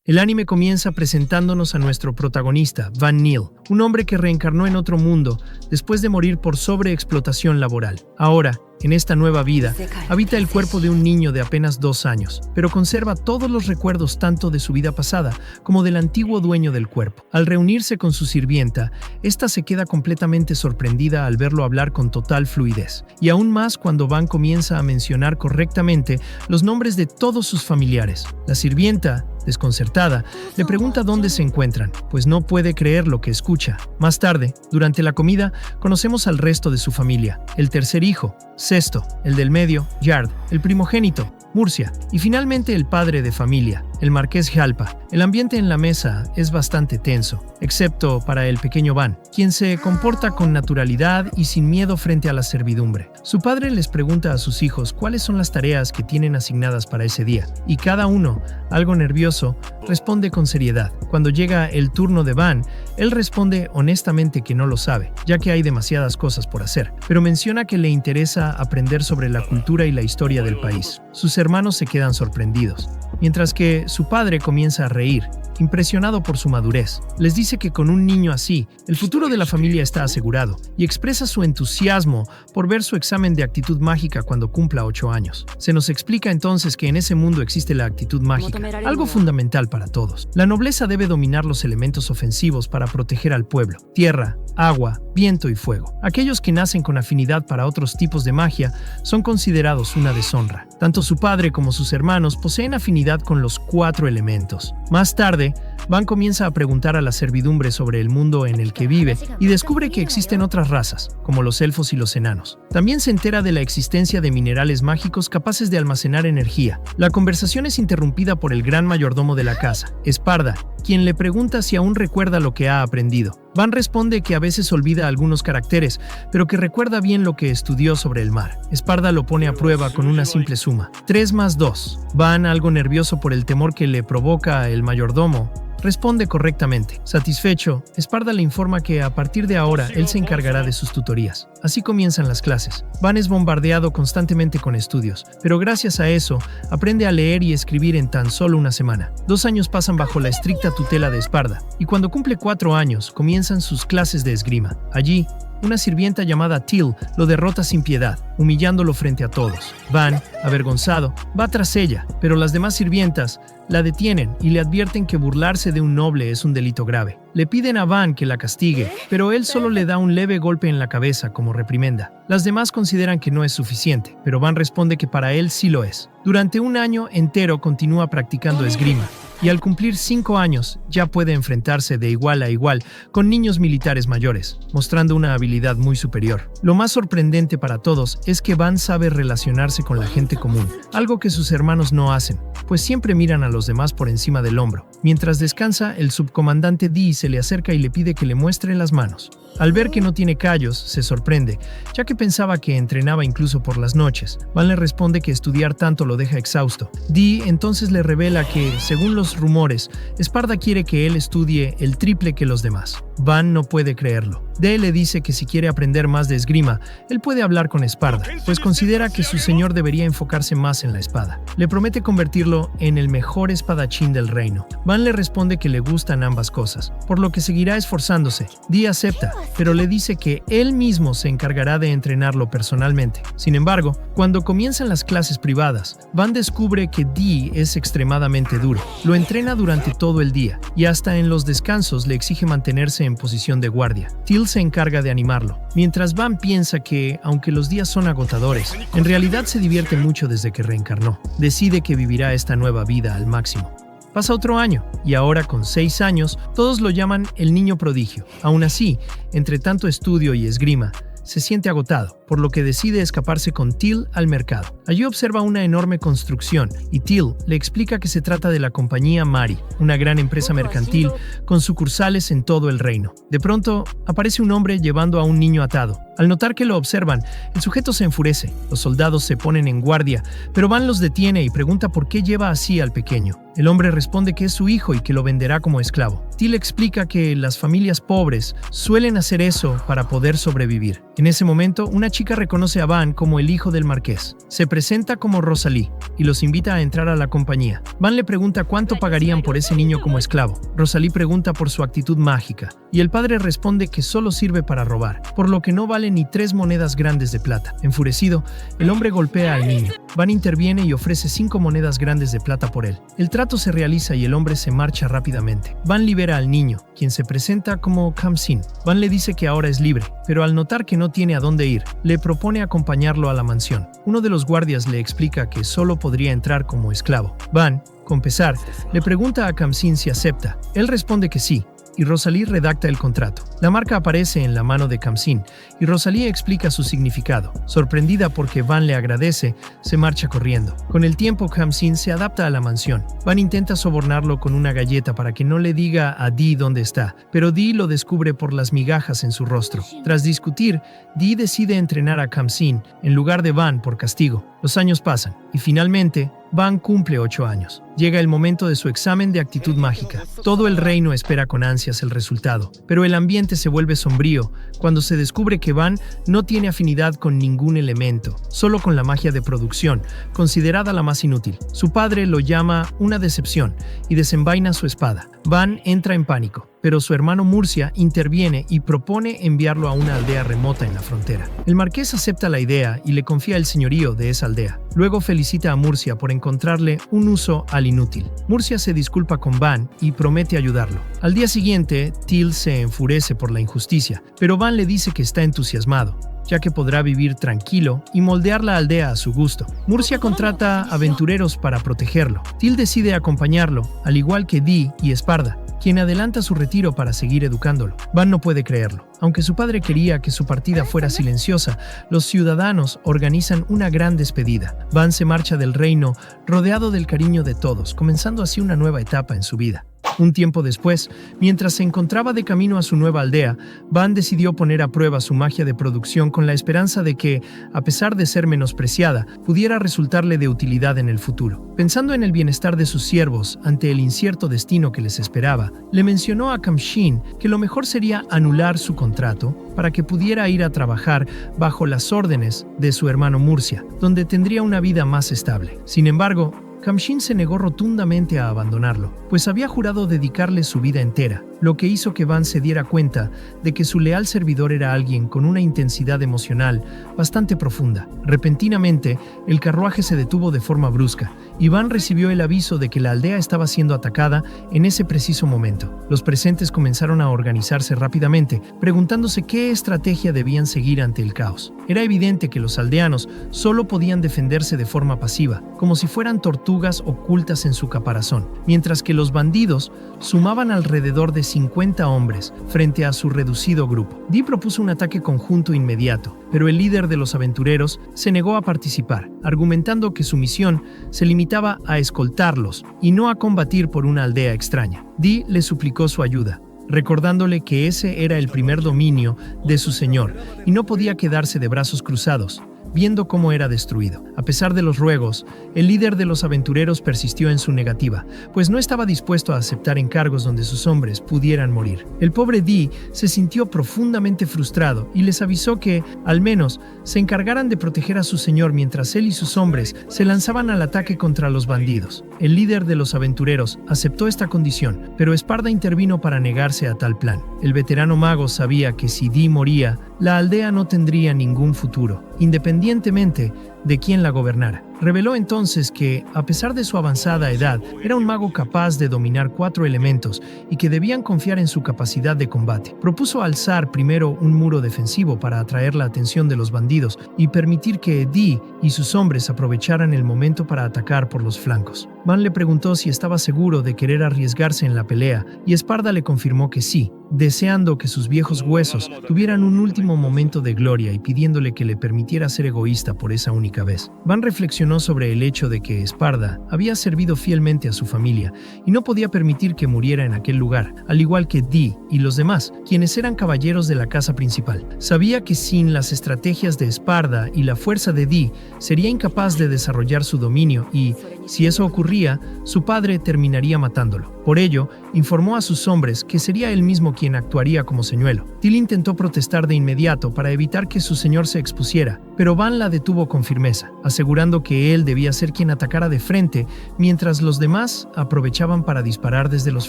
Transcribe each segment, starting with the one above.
El anime comienza presentándonos a nuestro protagonista, Van Neil, un hombre que reencarnó en otro mundo después de morir por sobreexplotación laboral. Ahora, en esta nueva vida, habita el cuerpo de un niño de apenas 2 años, pero conserva todos los recuerdos tanto de su vida pasada como del antiguo dueño del cuerpo. Al reunirse con su sirvienta, esta se queda completamente sorprendida al verlo hablar con total fluidez, y aún más cuando Van comienza a mencionar correctamente los nombres de todos sus familiares. La sirvienta, desconcertada, le pregunta dónde se encuentran, pues no puede creer lo que escucha. Más tarde, durante la comida, conocemos al resto de su familia: el tercer hijo, Sesto; el del medio, Yard; el primogénito, Murcia; y finalmente el padre de familia, el marqués Jalpa. El ambiente en la mesa es bastante tenso, excepto para el pequeño Van, quien se comporta con naturalidad y sin miedo frente a la servidumbre. Su padre les pregunta a sus hijos cuáles son las tareas que tienen asignadas para ese día, y cada uno, algo nervioso, responde con seriedad. Cuando llega el turno de Van, él responde honestamente que no lo sabe, ya que hay demasiadas cosas por hacer, pero menciona que le interesa aprender sobre la cultura y la historia del país. Sus hermanos se quedan sorprendidos, mientras que su padre comienza a reír, impresionado por su madurez. Les dice que con un niño así, el futuro de la familia está asegurado, y expresa su entusiasmo por ver su examen de actitud mágica cuando cumpla 8 años. Se nos explica entonces que en ese mundo existe la actitud mágica, algo fundamental para todos. La nobleza debe dominar los elementos ofensivos para proteger al pueblo: tierra, agua, viento y fuego. Aquellos que nacen con afinidad para otros tipos de magia son considerados una deshonra. Tanto su padre como sus hermanos poseen afinidad con los 4 elementos. Más tarde, Van comienza a preguntar a la servidumbre sobre el mundo en el que vive y descubre que existen otras razas, como los elfos y los enanos. También se entera de la existencia de minerales mágicos capaces de almacenar energía. La conversación es interrumpida por el gran mayordomo de la casa, Esparda, quien le pregunta si aún recuerda lo que ha aprendido. Van responde que a veces olvida algunos caracteres, pero que recuerda bien lo que estudió sobre el mar. Esparda lo pone a prueba con una simple suma: 3 más 2. Van, algo nervioso por el temor que le provoca el mayordomo, responde correctamente. Satisfecho, Esparda le informa que a partir de ahora él se encargará de sus tutorías. Así comienzan las clases. Van es bombardeado constantemente con estudios, pero gracias a eso aprende a leer y escribir en tan solo una semana. 2 años pasan bajo la estricta tutela de Esparda, y cuando cumple 4 años comienzan sus clases de esgrima. Allí, una sirvienta llamada Till lo derrota sin piedad, humillándolo frente a todos. Van, avergonzado, va tras ella, pero las demás sirvientas la detienen y le advierten que burlarse de un noble es un delito grave. Le piden a Van que la castigue, pero él solo le da un leve golpe en la cabeza como reprimenda. Las demás consideran que no es suficiente, pero Van responde que para él sí lo es. Durante 1 año entero continúa practicando esgrima, y al cumplir 5 años ya puede enfrentarse de igual a igual con niños militares mayores, mostrando una habilidad muy superior. Lo más sorprendente para todos es que Van sabe relacionarse con la gente común, algo que sus hermanos no hacen, pues siempre miran a los demás por encima del hombro. Mientras descansa, el subcomandante Dee se le acerca y le pide que le muestre las manos. Al ver que no tiene callos, se sorprende, ya que pensaba que entrenaba incluso por las noches. Van le responde que estudiar tanto lo deja exhausto. Dee entonces le revela que, según los rumores, Esparda quiere que él estudie el triple que los demás. Van no puede creerlo. Dee le dice que si quiere aprender más de esgrima, él puede hablar con Esparda, pues considera que su señor debería enfocarse más en la espada. Le promete convertirlo en el mejor espadachín del reino. Van le responde que le gustan ambas cosas, por lo que seguirá esforzándose. Dee acepta, pero le dice que él mismo se encargará de entrenarlo personalmente. Sin embargo, cuando comienzan las clases privadas, Van descubre que Dee es extremadamente duro. Lo entrena durante todo el día, y hasta en los descansos le exige mantenerse en posición de guardia. Till se encarga de animarlo, mientras Van piensa que, aunque los días son agotadores, en realidad se divierte mucho desde que reencarnó. Decide que vivirá esta nueva vida al máximo. Pasa otro año, y ahora con 6 años, todos lo llaman el niño prodigio. Aún así, entre tanto estudio y esgrima, se siente agotado, por lo que decide escaparse con Till al mercado. Allí observa una enorme construcción, y Till le explica que se trata de la compañía Mari, una gran empresa mercantil con sucursales en todo el reino. De pronto, aparece un hombre llevando a un niño atado. Al notar que lo observan, el sujeto se enfurece. Los soldados se ponen en guardia, pero Van los detiene y pregunta por qué lleva así al pequeño. El hombre responde que es su hijo y que lo venderá como esclavo. Till explica que las familias pobres suelen hacer eso para poder sobrevivir. En ese momento, una chica reconoce a Van como el hijo del marqués. Se presenta como Rosalie y los invita a entrar a la compañía. Van le pregunta cuánto pagarían por ese niño como esclavo. Rosalie pregunta por su actitud mágica y el padre responde que solo sirve para robar, por lo que no vale ni 3 monedas grandes de plata. Enfurecido, el hombre golpea al niño. Van interviene y ofrece 5 monedas grandes de plata por él. El trato se realiza y el hombre se marcha rápidamente. Van libera al niño, quien se presenta como Khamsin. Van le dice que ahora es libre, pero al notar que no tiene a dónde ir, le propone acompañarlo a la mansión. Uno de los guardias le explica que solo podría entrar como esclavo. Van, con pesar, le pregunta a Khamsin si acepta. Él responde que sí, y Rosalie redacta el contrato. La marca aparece en la mano de Khamsin y Rosalie explica su significado. Sorprendida porque Van le agradece, se marcha corriendo. Con el tiempo, Khamsin se adapta a la mansión. Van intenta sobornarlo con una galleta para que no le diga a Dee dónde está, pero Dee lo descubre por las migajas en su rostro. Tras discutir, Dee decide entrenar a Khamsin en lugar de Van por castigo. Los años pasan y finalmente Van cumple 8 años. Llega el momento de su examen de actitud mágica. Todo el reino espera con ansias el resultado, pero el ambiente se vuelve sombrío cuando se descubre que Van no tiene afinidad con ningún elemento, solo con la magia de producción, considerada la más inútil. Su padre lo llama una decepción y desenvaina su espada. Van entra en pánico, pero su hermano Murcia interviene y propone enviarlo a una aldea remota en la frontera. El marqués acepta la idea y le confía el señorío de esa aldea. Luego felicita a Murcia por encontrarle un uso al inútil. Murcia se disculpa con Van y promete ayudarlo. Al día siguiente, Till se enfurece por la injusticia, pero Van le dice que está entusiasmado, ya que podrá vivir tranquilo y moldear la aldea a su gusto. Murcia contrata aventureros para protegerlo. Till decide acompañarlo, al igual que Dee y Esparda, quien adelanta su retiro para seguir educándolo. Van no puede creerlo. Aunque su padre quería que su partida fuera silenciosa, los ciudadanos organizan una gran despedida. Van se marcha del reino rodeado del cariño de todos, comenzando así una nueva etapa en su vida. Un tiempo después, mientras se encontraba de camino a su nueva aldea, Van decidió poner a prueba su magia de producción con la esperanza de que, a pesar de ser menospreciada, pudiera resultarle de utilidad en el futuro. Pensando en el bienestar de sus siervos ante el incierto destino que les esperaba, le mencionó a Khamsin que lo mejor sería anular su contrato para que pudiera ir a trabajar bajo las órdenes de su hermano Murcia, donde tendría una vida más estable. Sin embargo, Khamsin se negó rotundamente a abandonarlo, pues había jurado dedicarle su vida entera, lo que hizo que Van se diera cuenta de que su leal servidor era alguien con una intensidad emocional bastante profunda. Repentinamente, el carruaje se detuvo de forma brusca, y Van recibió el aviso de que la aldea estaba siendo atacada en ese preciso momento. Los presentes comenzaron a organizarse rápidamente, preguntándose qué estrategia debían seguir ante el caos. Era evidente que los aldeanos solo podían defenderse de forma pasiva, como si fueran tortugas ocultas en su caparazón, mientras que los bandidos sumaban alrededor de 50 hombres frente a su reducido grupo. Dee propuso un ataque conjunto inmediato, pero el líder de los aventureros se negó a participar, argumentando que su misión se limitaba a escoltarlos y no a combatir por una aldea extraña. Dee le suplicó su ayuda, recordándole que ese era el primer dominio de su señor y no podía quedarse de brazos cruzados, viendo cómo era destruido. A pesar de los ruegos, el líder de los aventureros persistió en su negativa, pues no estaba dispuesto a aceptar encargos donde sus hombres pudieran morir. El pobre Dee se sintió profundamente frustrado y les avisó que, al menos, se encargaran de proteger a su señor mientras él y sus hombres se lanzaban al ataque contra los bandidos. El líder de los aventureros aceptó esta condición, pero Esparda intervino para negarse a tal plan. El veterano mago sabía que si Dee moría, la aldea no tendría ningún futuro, independientemente de quién la gobernara. Reveló entonces que, a pesar de su avanzada edad, era un mago capaz de dominar 4 elementos y que debían confiar en su capacidad de combate. Propuso alzar primero un muro defensivo para atraer la atención de los bandidos y permitir que Dee y sus hombres aprovecharan el momento para atacar por los flancos. Van le preguntó si estaba seguro de querer arriesgarse en la pelea y Esparda le confirmó que sí, deseando que sus viejos huesos tuvieran un último momento de gloria y pidiéndole que le permitiera ser egoísta por esa única vez. Van reflexionó sobre el hecho de que Esparda había servido fielmente a su familia y no podía permitir que muriera en aquel lugar, al igual que Dee y los demás, quienes eran caballeros de la casa principal. Sabía que sin las estrategias de Esparda y la fuerza de Dee, sería incapaz de desarrollar su dominio y, Si eso ocurría, su padre terminaría matándolo. Por ello, informó a sus hombres que sería él mismo quien actuaría como señuelo. Till intentó protestar de inmediato para evitar que su señor se expusiera, pero Van la detuvo con firmeza, asegurando que él debía ser quien atacara de frente, mientras los demás aprovechaban para disparar desde los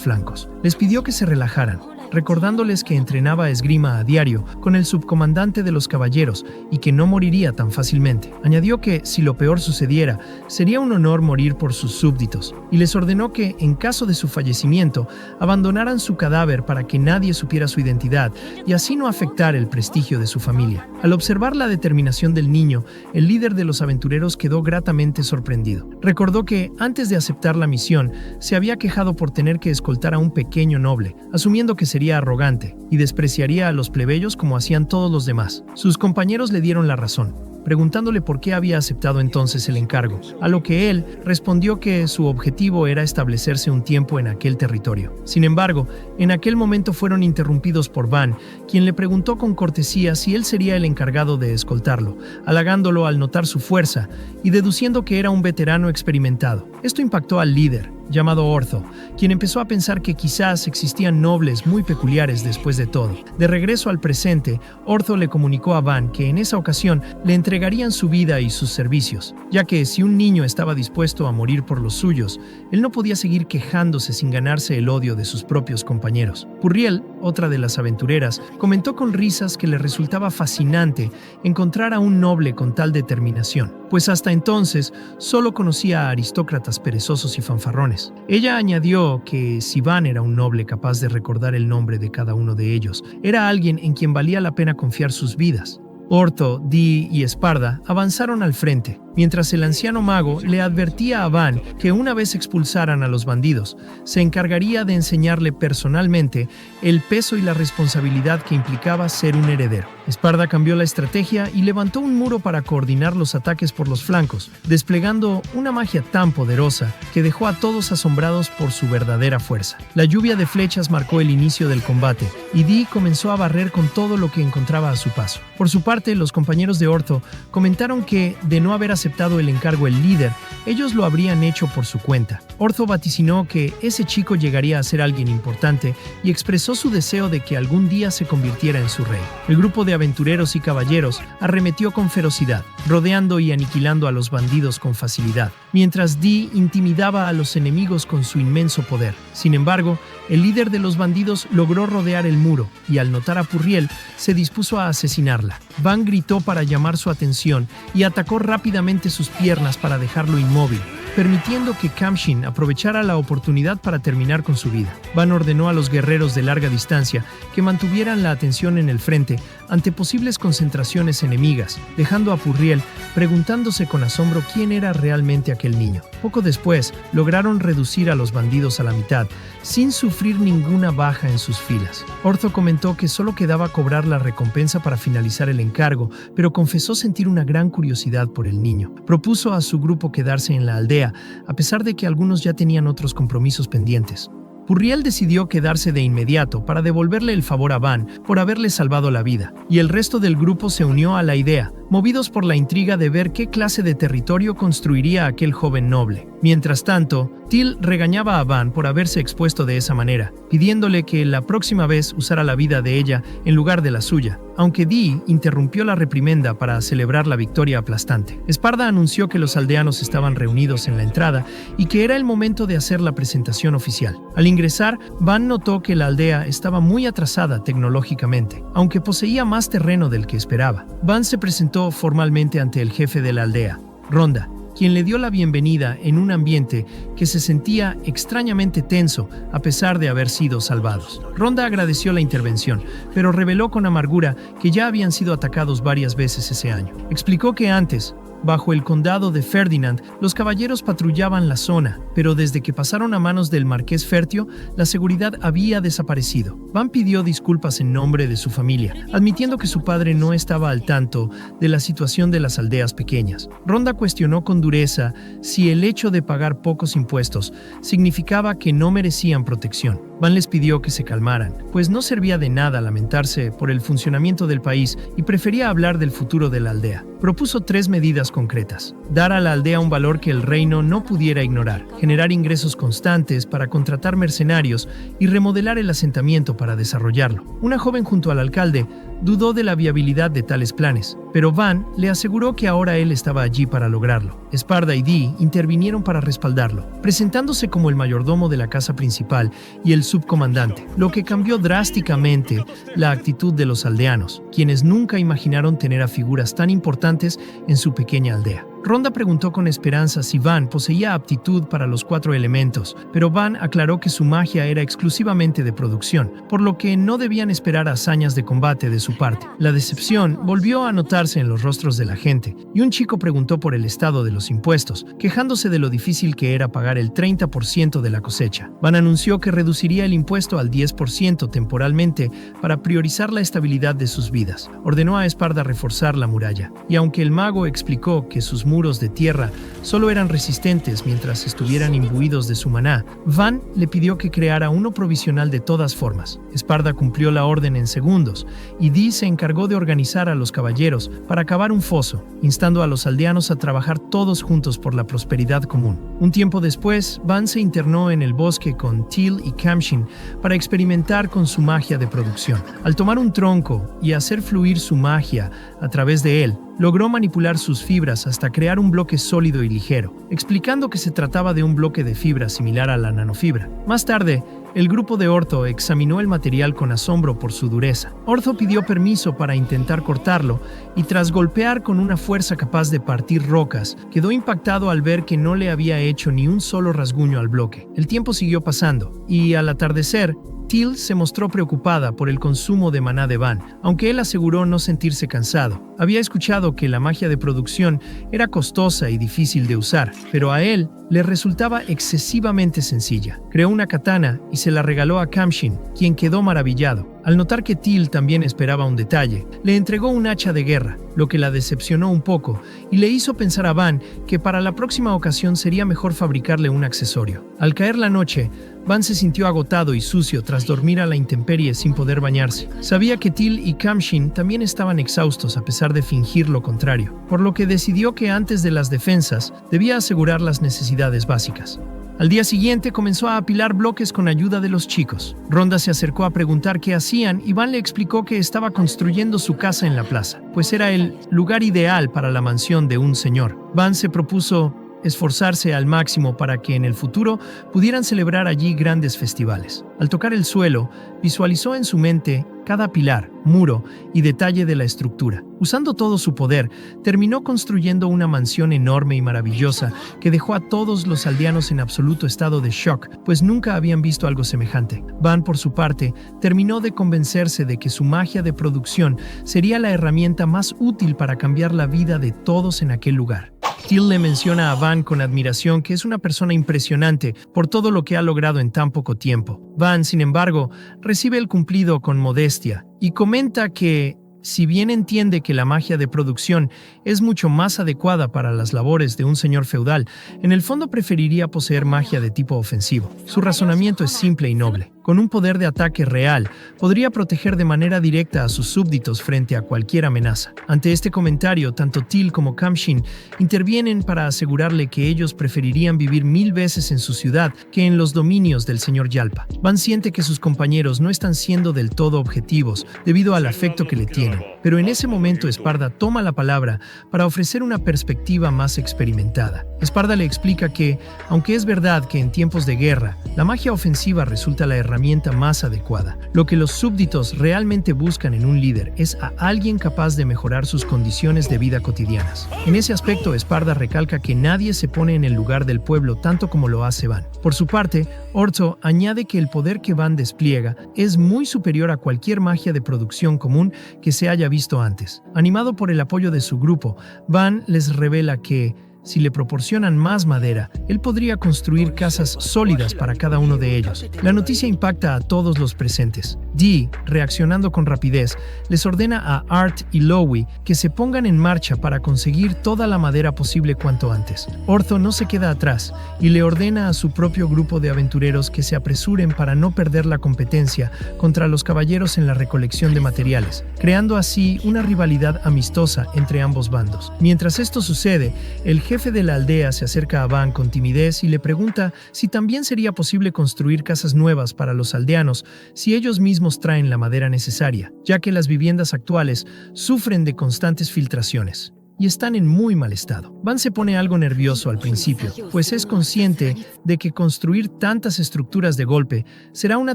flancos. Les pidió que se relajaran, recordándoles que entrenaba esgrima a diario con el subcomandante de los caballeros y que no moriría tan fácilmente. Añadió que, si lo peor sucediera, sería un honor morir por sus súbditos, y les ordenó que, en caso de su fallecimiento, abandonaran su cadáver para que nadie supiera su identidad y así no afectar el prestigio de su familia. Al observar la determinación del niño, el líder de los aventureros quedó gratamente sorprendido. Recordó que, antes de aceptar la misión, se había quejado por tener que escoltar a un pequeño noble, asumiendo que sería arrogante y despreciaría a los plebeyos como hacían todos los demás. Sus compañeros le dieron la razón, preguntándole por qué había aceptado entonces el encargo, a lo que él respondió que su objetivo era establecerse un tiempo en aquel territorio. Sin embargo, en aquel momento fueron interrumpidos por Van, quien le preguntó con cortesía si él sería el encargado de escoltarlo, halagándolo al notar su fuerza y deduciendo que era un veterano experimentado. Esto impactó al líder, llamado Ortho, quien empezó a pensar que quizás existían nobles muy peculiares después de todo. De regreso al presente, Ortho le comunicó a Van que en esa ocasión le entregarían su vida y sus servicios, ya que si un niño estaba dispuesto a morir por los suyos, él no podía seguir quejándose sin ganarse el odio de sus propios compañeros. Purriel, otra de las aventureras, comentó con risas que le resultaba fascinante encontrar a un noble con tal determinación, pues hasta entonces solo conocía a aristócratas perezosos y fanfarrones. Ella añadió que si Van era un noble capaz de recordar el nombre de cada uno de ellos, era alguien en quien valía la pena confiar sus vidas. Ortho, Dee y Esparda avanzaron al frente, mientras el anciano mago le advertía a Van que una vez expulsaran a los bandidos, se encargaría de enseñarle personalmente el peso y la responsabilidad que implicaba ser un heredero. Esparda cambió la estrategia y levantó un muro para coordinar los ataques por los flancos, desplegando una magia tan poderosa que dejó a todos asombrados por su verdadera fuerza. La lluvia de flechas marcó el inicio del combate, y Dee comenzó a barrer con todo lo que encontraba a su paso. Por su parte, los compañeros de Ortho comentaron que, de no haber aceptado el encargo el líder, ellos lo habrían hecho por su cuenta. Ortho vaticinó que ese chico llegaría a ser alguien importante y expresó su deseo de que algún día se convirtiera en su rey. El grupo de aventureros y caballeros arremetió con ferocidad, rodeando y aniquilando a los bandidos con facilidad, mientras Dee intimidaba a los enemigos con su inmenso poder. Sin embargo, el líder de los bandidos logró rodear el muro y, al notar a Purriel, se dispuso a asesinarla. Van gritó para llamar su atención y atacó rápidamente sus piernas para dejarlo inmóvil, permitiendo que Kamshin aprovechara la oportunidad para terminar con su vida. Van ordenó a los guerreros de larga distancia que mantuvieran la atención en el frente ante posibles concentraciones enemigas, dejando a Purriel preguntándose con asombro quién era realmente aquel niño. Poco después, lograron reducir a los bandidos a la mitad, sin sufrir ninguna baja en sus filas. Ortho comentó que solo quedaba cobrar la recompensa para finalizar el encargo, pero confesó sentir una gran curiosidad por el niño. Propuso a su grupo quedarse en la aldea, a pesar de que algunos ya tenían otros compromisos pendientes. Purriel decidió quedarse de inmediato para devolverle el favor a Van por haberle salvado la vida, y el resto del grupo se unió a la idea, movidos por la intriga de ver qué clase de territorio construiría aquel joven noble. Mientras tanto, Till regañaba a Van por haberse expuesto de esa manera, pidiéndole que la próxima vez usara la vida de ella en lugar de la suya, aunque Dee interrumpió la reprimenda para celebrar la victoria aplastante. Esparda anunció que los aldeanos estaban reunidos en la entrada y que era el momento de hacer la presentación oficial. Al ingresar, Van notó que la aldea estaba muy atrasada tecnológicamente, aunque poseía más terreno del que esperaba. Van se presentó formalmente ante el jefe de la aldea, Ronda, quien le dio la bienvenida en un ambiente que se sentía extrañamente tenso a pesar de haber sido salvados. Ronda agradeció la intervención, pero reveló con amargura que ya habían sido atacados varias veces ese año. Explicó que antes, bajo el condado de Ferdinand, los caballeros patrullaban la zona, pero desde que pasaron a manos del marqués Fertio, la seguridad había desaparecido. Van pidió disculpas en nombre de su familia, admitiendo que su padre no estaba al tanto de la situación de las aldeas pequeñas. Ronda cuestionó con dureza si el hecho de pagar pocos impuestos significaba que no merecían protección. Van les pidió que se calmaran, pues no servía de nada lamentarse por el funcionamiento del país y prefería hablar del futuro de la aldea. Propuso 3 medidas concretas: dar a la aldea un valor que el reino no pudiera ignorar, generar ingresos constantes para contratar mercenarios y remodelar el asentamiento para desarrollarlo. Una joven junto al alcalde dudó de la viabilidad de tales planes, pero Van le aseguró que ahora él estaba allí para lograrlo. Sparda y Dee intervinieron para respaldarlo, presentándose como el mayordomo de la casa principal y el subcomandante, lo que cambió drásticamente la actitud de los aldeanos, quienes nunca imaginaron tener a figuras tan importantes en su pequeña aldea. Ronda preguntó con esperanza si Van poseía aptitud para los 4 elementos, pero Van aclaró que su magia era exclusivamente de producción, por lo que no debían esperar hazañas de combate de su parte. La decepción volvió a notarse en los rostros de la gente, y un chico preguntó por el estado de los impuestos, quejándose de lo difícil que era pagar el 30% de la cosecha. Van anunció que reduciría el impuesto al 10% temporalmente para priorizar la estabilidad de sus vidas. Ordenó a Sparda reforzar la muralla, y aunque el mago explicó que sus muros de tierra solo eran resistentes mientras estuvieran imbuidos de su maná, Van le pidió que creara uno provisional de todas formas. Sparda cumplió la orden en segundos, y Dee se encargó de organizar a los caballeros para cavar un foso, instando a los aldeanos a trabajar todos juntos por la prosperidad común. Un tiempo después, Van se internó en el bosque con Teal y Kamshin para experimentar con su magia de producción. Al tomar un tronco y hacer fluir su magia a través de él, logró manipular sus fibras hasta crear un bloque sólido y ligero, explicando que se trataba de un bloque de fibra similar a la nanofibra. Más tarde, el grupo de Ortho examinó el material con asombro por su dureza. Ortho pidió permiso para intentar cortarlo y tras golpear con una fuerza capaz de partir rocas, quedó impactado al ver que no le había hecho ni un solo rasguño al bloque. El tiempo siguió pasando y al atardecer, Teal se mostró preocupada por el consumo de maná de Van, aunque él aseguró no sentirse cansado. Había escuchado que la magia de producción era costosa y difícil de usar, pero a él le resultaba excesivamente sencilla. Creó una katana y se la regaló a Kamshin, quien quedó maravillado. Al notar que Teal también esperaba un detalle, le entregó un hacha de guerra, lo que la decepcionó un poco y le hizo pensar a Van que para la próxima ocasión sería mejor fabricarle un accesorio. Al caer la noche, Van se sintió agotado y sucio tras dormir a la intemperie sin poder bañarse. Sabía que Teal y Kamshin también estaban exhaustos a pesar de fingir lo contrario, por lo que decidió que antes de las defensas debía asegurar las necesidades básicas. Al día siguiente comenzó a apilar bloques con ayuda de los chicos. Ronda se acercó a preguntar qué hacían y Van le explicó que estaba construyendo su casa en la plaza, pues era el lugar ideal para la mansión de un señor. Van se propuso esforzarse al máximo para que en el futuro pudieran celebrar allí grandes festivales. Al tocar el suelo, visualizó en su mente cada pilar, muro y detalle de la estructura. Usando todo su poder, terminó construyendo una mansión enorme y maravillosa que dejó a todos los aldeanos en absoluto estado de shock, pues nunca habían visto algo semejante. Van, por su parte, terminó de convencerse de que su magia de producción sería la herramienta más útil para cambiar la vida de todos en aquel lugar. Teal le menciona a Van con admiración que es una persona impresionante por todo lo que ha logrado en tan poco tiempo. Van, sin embargo, recibe el cumplido con modestia y comenta que, si bien entiende que la magia de producción es mucho más adecuada para las labores de un señor feudal, en el fondo preferiría poseer magia de tipo ofensivo. Su razonamiento es simple y noble. Con un poder de ataque real, podría proteger de manera directa a sus súbditos frente a cualquier amenaza. Ante este comentario, tanto Teal como Kamshin intervienen para asegurarle que ellos preferirían vivir 1000 veces en su ciudad que en los dominios del señor Yalpa. Van siente que sus compañeros no están siendo del todo objetivos debido al afecto que le tienen, pero en ese momento Sparda toma la palabra para ofrecer una perspectiva más experimentada. Sparda le explica que, aunque es verdad que en tiempos de guerra, la magia ofensiva resulta la herramienta más adecuada, lo que los súbditos realmente buscan en un líder es a alguien capaz de mejorar sus condiciones de vida cotidianas. En ese aspecto, Sparda recalca que nadie se pone en el lugar del pueblo tanto como lo hace Van. Por su parte, Ortho añade que el poder que Van despliega es muy superior a cualquier magia de producción común que se haya visto antes. Animado por el apoyo de su grupo, Van les revela que, si le proporcionan más madera, él podría construir casas sólidas para cada uno de ellos. La noticia impacta a todos los presentes. Dee, reaccionando con rapidez, les ordena a Art y Lowy que se pongan en marcha para conseguir toda la madera posible cuanto antes. Ortho no se queda atrás y le ordena a su propio grupo de aventureros que se apresuren para no perder la competencia contra los caballeros en la recolección de materiales, creando así una rivalidad amistosa entre ambos bandos. Mientras esto sucede, el jefe de la aldea se acerca a Van con timidez y le pregunta si también sería posible construir casas nuevas para los aldeanos si ellos mismos traen la madera necesaria, ya que las viviendas actuales sufren de constantes filtraciones y están en muy mal estado. Van se pone algo nervioso al principio, pues es consciente de que construir tantas estructuras de golpe será una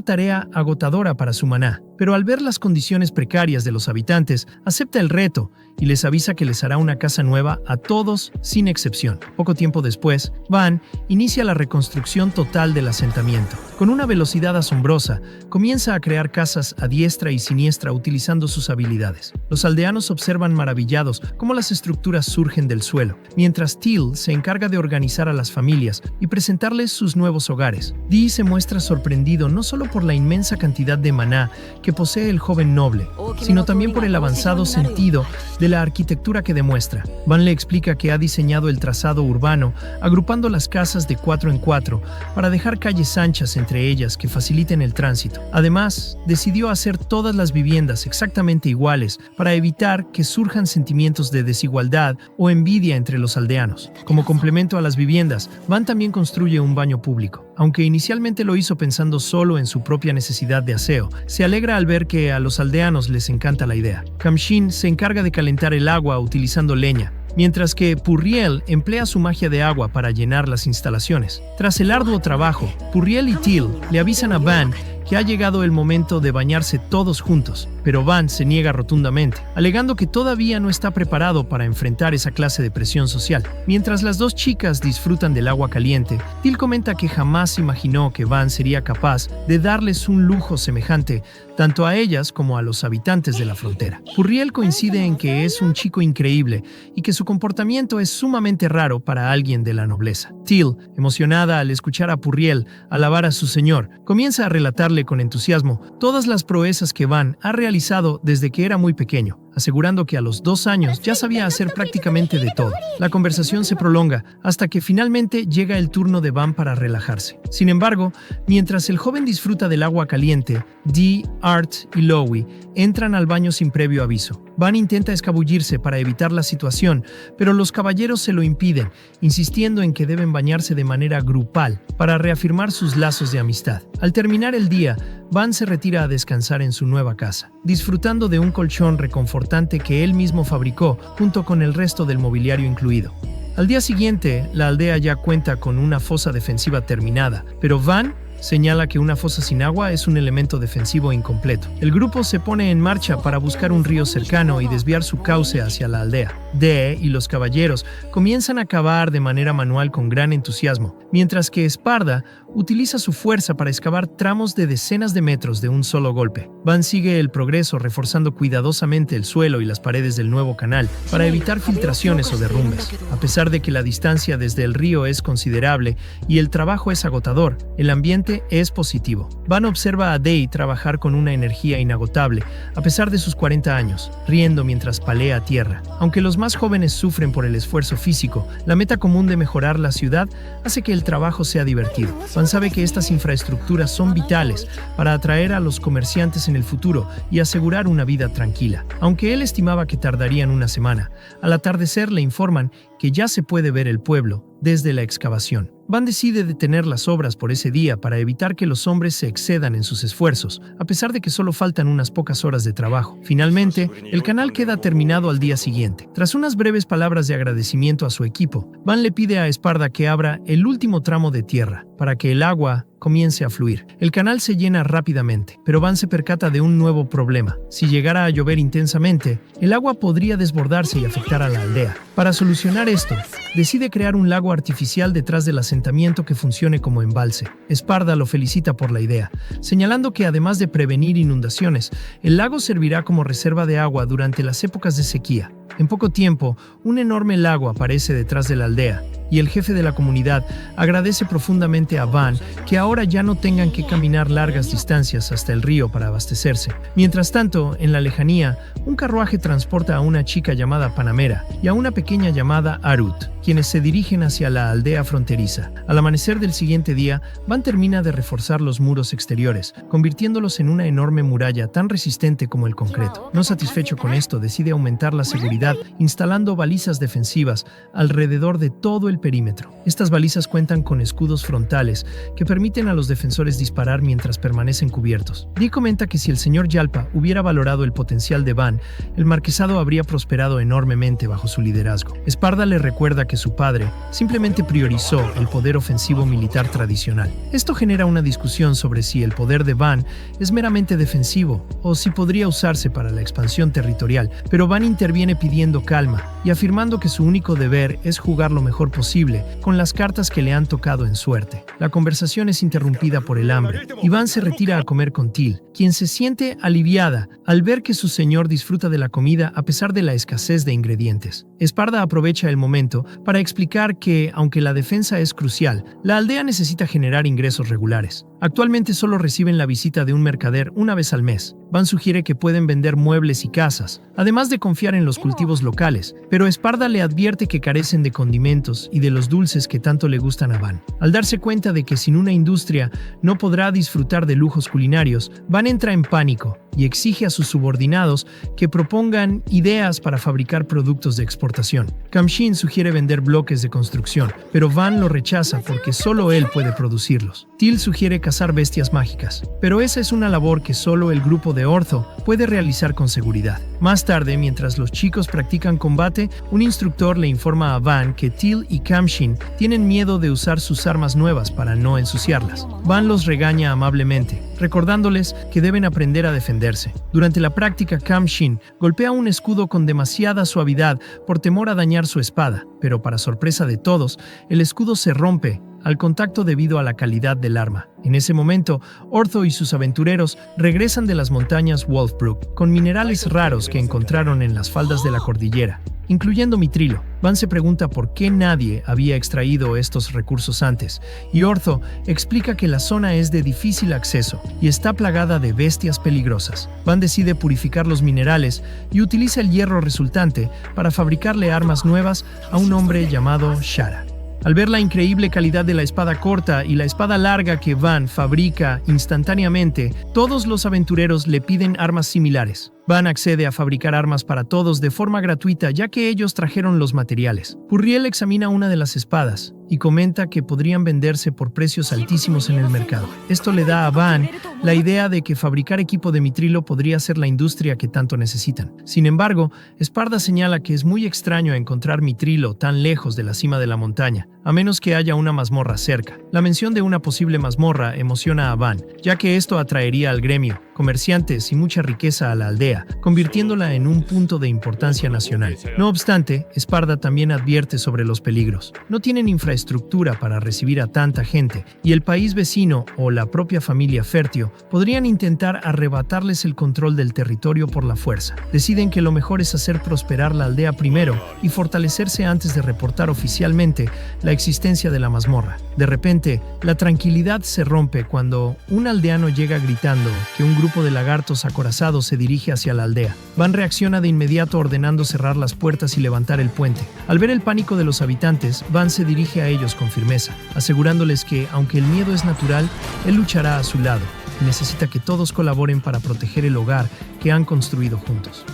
tarea agotadora para su maná, pero al ver las condiciones precarias de los habitantes, acepta el reto y les avisa que les hará una casa nueva a todos sin excepción. Poco tiempo después, Van inicia la reconstrucción total del asentamiento. Con una velocidad asombrosa, comienza a crear casas a diestra y siniestra utilizando sus habilidades. Los aldeanos observan maravillados cómo las estructuras surgen del suelo, mientras Teal se encarga de organizar a las familias y presentarles sus nuevos hogares. Dee se muestra sorprendido no solo por la inmensa cantidad de maná que posee el joven noble, sino también por el avanzado sentido de la arquitectura que demuestra. Van le explica que ha diseñado el trazado urbano, agrupando las casas de 4 en 4 para dejar calles anchas entre ellas que faciliten el tránsito. Además, decidió hacer todas las viviendas exactamente iguales para evitar que surjan sentimientos de desigualdad o envidia entre los aldeanos. Como complemento a las viviendas, Van también construye un baño público. Aunque inicialmente lo hizo pensando solo en su propia necesidad de aseo, se alegra al ver que a los aldeanos les encanta la idea. Kamshin se encarga de calentar el agua utilizando leña, mientras que Purriel emplea su magia de agua para llenar las instalaciones. Tras el arduo trabajo, Purriel y Teal le avisan a Van que ha llegado el momento de bañarse todos juntos, pero Van se niega rotundamente, alegando que todavía no está preparado para enfrentar esa clase de presión social. Mientras las dos chicas disfrutan del agua caliente, Teal comenta que jamás imaginó que Van sería capaz de darles un lujo semejante tanto a ellas como a los habitantes de la frontera. Purriel coincide en que es un chico increíble y que su comportamiento es sumamente raro para alguien de la nobleza. Teal, emocionada al escuchar a Purriel alabar a su señor, comienza a relatarle con entusiasmo todas las proezas que Van ha realizado desde que era muy pequeño, asegurando que a los 2 años ya sabía hacer prácticamente de todo. La conversación se prolonga hasta que finalmente llega el turno de Van para relajarse. Sin embargo, mientras el joven disfruta del agua caliente, Dee, Art y Lowy entran al baño sin previo aviso. Van intenta escabullirse para evitar la situación, pero los caballeros se lo impiden, insistiendo en que deben bañarse de manera grupal para reafirmar sus lazos de amistad. Al terminar el día, Van se retira a descansar en su nueva casa, disfrutando de un colchón reconfortante que él mismo fabricó, junto con el resto del mobiliario incluido. Al día siguiente, la aldea ya cuenta con una fosa defensiva terminada, pero Van señala que una fosa sin agua es un elemento defensivo incompleto. El grupo se pone en marcha para buscar un río cercano y desviar su cauce hacia la aldea. Dee y los caballeros comienzan a cavar de manera manual con gran entusiasmo, mientras que Esparda utiliza su fuerza para excavar tramos de decenas de metros de un solo golpe. Van sigue el progreso reforzando cuidadosamente el suelo y las paredes del nuevo canal para evitar filtraciones o derrumbes. A pesar de que la distancia desde el río es considerable y el trabajo es agotador, el ambiente es positivo. Van observa a Dee trabajar con una energía inagotable, a pesar de sus 40 años, riendo mientras palea tierra. Aunque los más jóvenes sufren por el esfuerzo físico, la meta común de mejorar la ciudad hace que el trabajo sea divertido. Van sabe que estas infraestructuras son vitales para atraer a los comerciantes en el futuro y asegurar una vida tranquila. Aunque él estimaba que tardarían una semana, al atardecer le informan que ya se puede ver el pueblo desde la excavación. Van decide detener las obras por ese día para evitar que los hombres se excedan en sus esfuerzos, a pesar de que solo faltan unas pocas horas de trabajo. Finalmente, el canal queda terminado al día siguiente. Tras unas breves palabras de agradecimiento a su equipo, Van le pide a Esparda que abra el último tramo de tierra para que el agua comience a fluir. El canal se llena rápidamente, pero Van se percata de un nuevo problema. Si llegara a llover intensamente, el agua podría desbordarse y afectar a la aldea. Para solucionar esto, decide crear un lago artificial detrás del asentamiento que funcione como embalse. Esparda lo felicita por la idea, señalando que además de prevenir inundaciones, el lago servirá como reserva de agua durante las épocas de sequía. En poco tiempo, un enorme lago aparece detrás de la aldea, y el jefe de la comunidad agradece profundamente a Van que ahora ya no tengan que caminar largas distancias hasta el río para abastecerse. Mientras tanto, en la lejanía, un carruaje transporta a una chica llamada Panamera y a una pequeña llamada Arut, quienes se dirigen hacia la aldea fronteriza. Al amanecer del siguiente día, Van termina de reforzar los muros exteriores, convirtiéndolos en una enorme muralla tan resistente como el concreto. No satisfecho con esto, decide aumentar la seguridad instalando balizas defensivas alrededor de todo el perímetro. Estas balizas cuentan con escudos frontales que permiten a los defensores disparar mientras permanecen cubiertos. Dee comenta que si el señor Yalpa hubiera valorado el potencial de Van, el marquesado habría prosperado enormemente bajo su liderazgo. Esparda le recuerda que su padre simplemente priorizó el poder ofensivo militar tradicional. Esto genera una discusión sobre si el poder de Van es meramente defensivo o si podría usarse para la expansión territorial, pero Van interviene pidiendo calma y afirmando que su único deber es jugar lo mejor posible con las cartas que le han tocado en suerte. La conversación es interrumpida por el hambre y Van se retira a comer con Teal, quien se siente aliviada al ver que su señor disfruta de la comida a pesar de la escasez de ingredientes. Esparda aprovecha el momento para explicar que, aunque la defensa es crucial, la aldea necesita generar ingresos regulares. Actualmente solo reciben la visita de un mercader una vez al mes. Van sugiere que pueden vender muebles y casas, además de confiar en los cultivos locales, pero Esparda le advierte que carecen de condimentos y de los dulces que tanto le gustan a Van. Al darse cuenta de que sin una industria no podrá disfrutar de lujos culinarios, Van entra en pánico y exige a sus subordinados que propongan ideas para fabricar productos de exportación. Kamshin sugiere vender bloques de construcción, pero Van lo rechaza porque solo él puede producirlos. Teal sugiere cazar bestias mágicas, pero esa es una labor que solo el grupo de Ortho puede realizar con seguridad. Más tarde, mientras los chicos practican combate, un instructor le informa a Van que Teal y Kamshin tienen miedo de usar sus armas nuevas para no ensuciarlas. Van los regaña amablemente, recordándoles que deben aprender a defenderse. Durante la práctica, Kamshin golpea un escudo con demasiada suavidad por temor a dañar su espada, pero para sorpresa de todos, el escudo se rompe al contacto debido a la calidad del arma. En ese momento, Ortho y sus aventureros regresan de las montañas Wolfbrook con minerales raros que encontraron en las faldas de la cordillera, incluyendo mitrilo. Van se pregunta por qué nadie había extraído estos recursos antes, y Ortho explica que la zona es de difícil acceso y está plagada de bestias peligrosas. Van decide purificar los minerales y utiliza el hierro resultante para fabricarle armas nuevas a un hombre llamado Shara. Al ver la increíble calidad de la espada corta y la espada larga que Van fabrica instantáneamente, todos los aventureros le piden armas similares. Van accede a fabricar armas para todos de forma gratuita ya que ellos trajeron los materiales. Purriel examina una de las espadas y comenta que podrían venderse por precios altísimos en el mercado. Esto le da a Van la idea de que fabricar equipo de mitrilo podría ser la industria que tanto necesitan. Sin embargo, Esparda señala que es muy extraño encontrar mitrilo tan lejos de la cima de la montaña, a menos que haya una mazmorra cerca. La mención de una posible mazmorra emociona a Van, ya que esto atraería al gremio, comerciantes y mucha riqueza a la aldea, convirtiéndola en un punto de importancia nacional. No obstante, Esparda también advierte sobre los peligros. No tienen infraestructura para recibir a tanta gente, y el país vecino o la propia familia Fértio podrían intentar arrebatarles el control del territorio por la fuerza. Deciden que lo mejor es hacer prosperar la aldea primero y fortalecerse antes de reportar oficialmente la existencia de la mazmorra. De repente, la tranquilidad se rompe cuando un aldeano llega gritando que un grupo de lagartos acorazados se dirige hacia la aldea. Van reacciona de inmediato ordenando cerrar las puertas y levantar el puente. Al ver el pánico de los habitantes, Van se dirige a ellos con firmeza, asegurándoles que, aunque el miedo es natural, él luchará a su lado y necesita que todos colaboren para proteger el hogar que han construido juntos.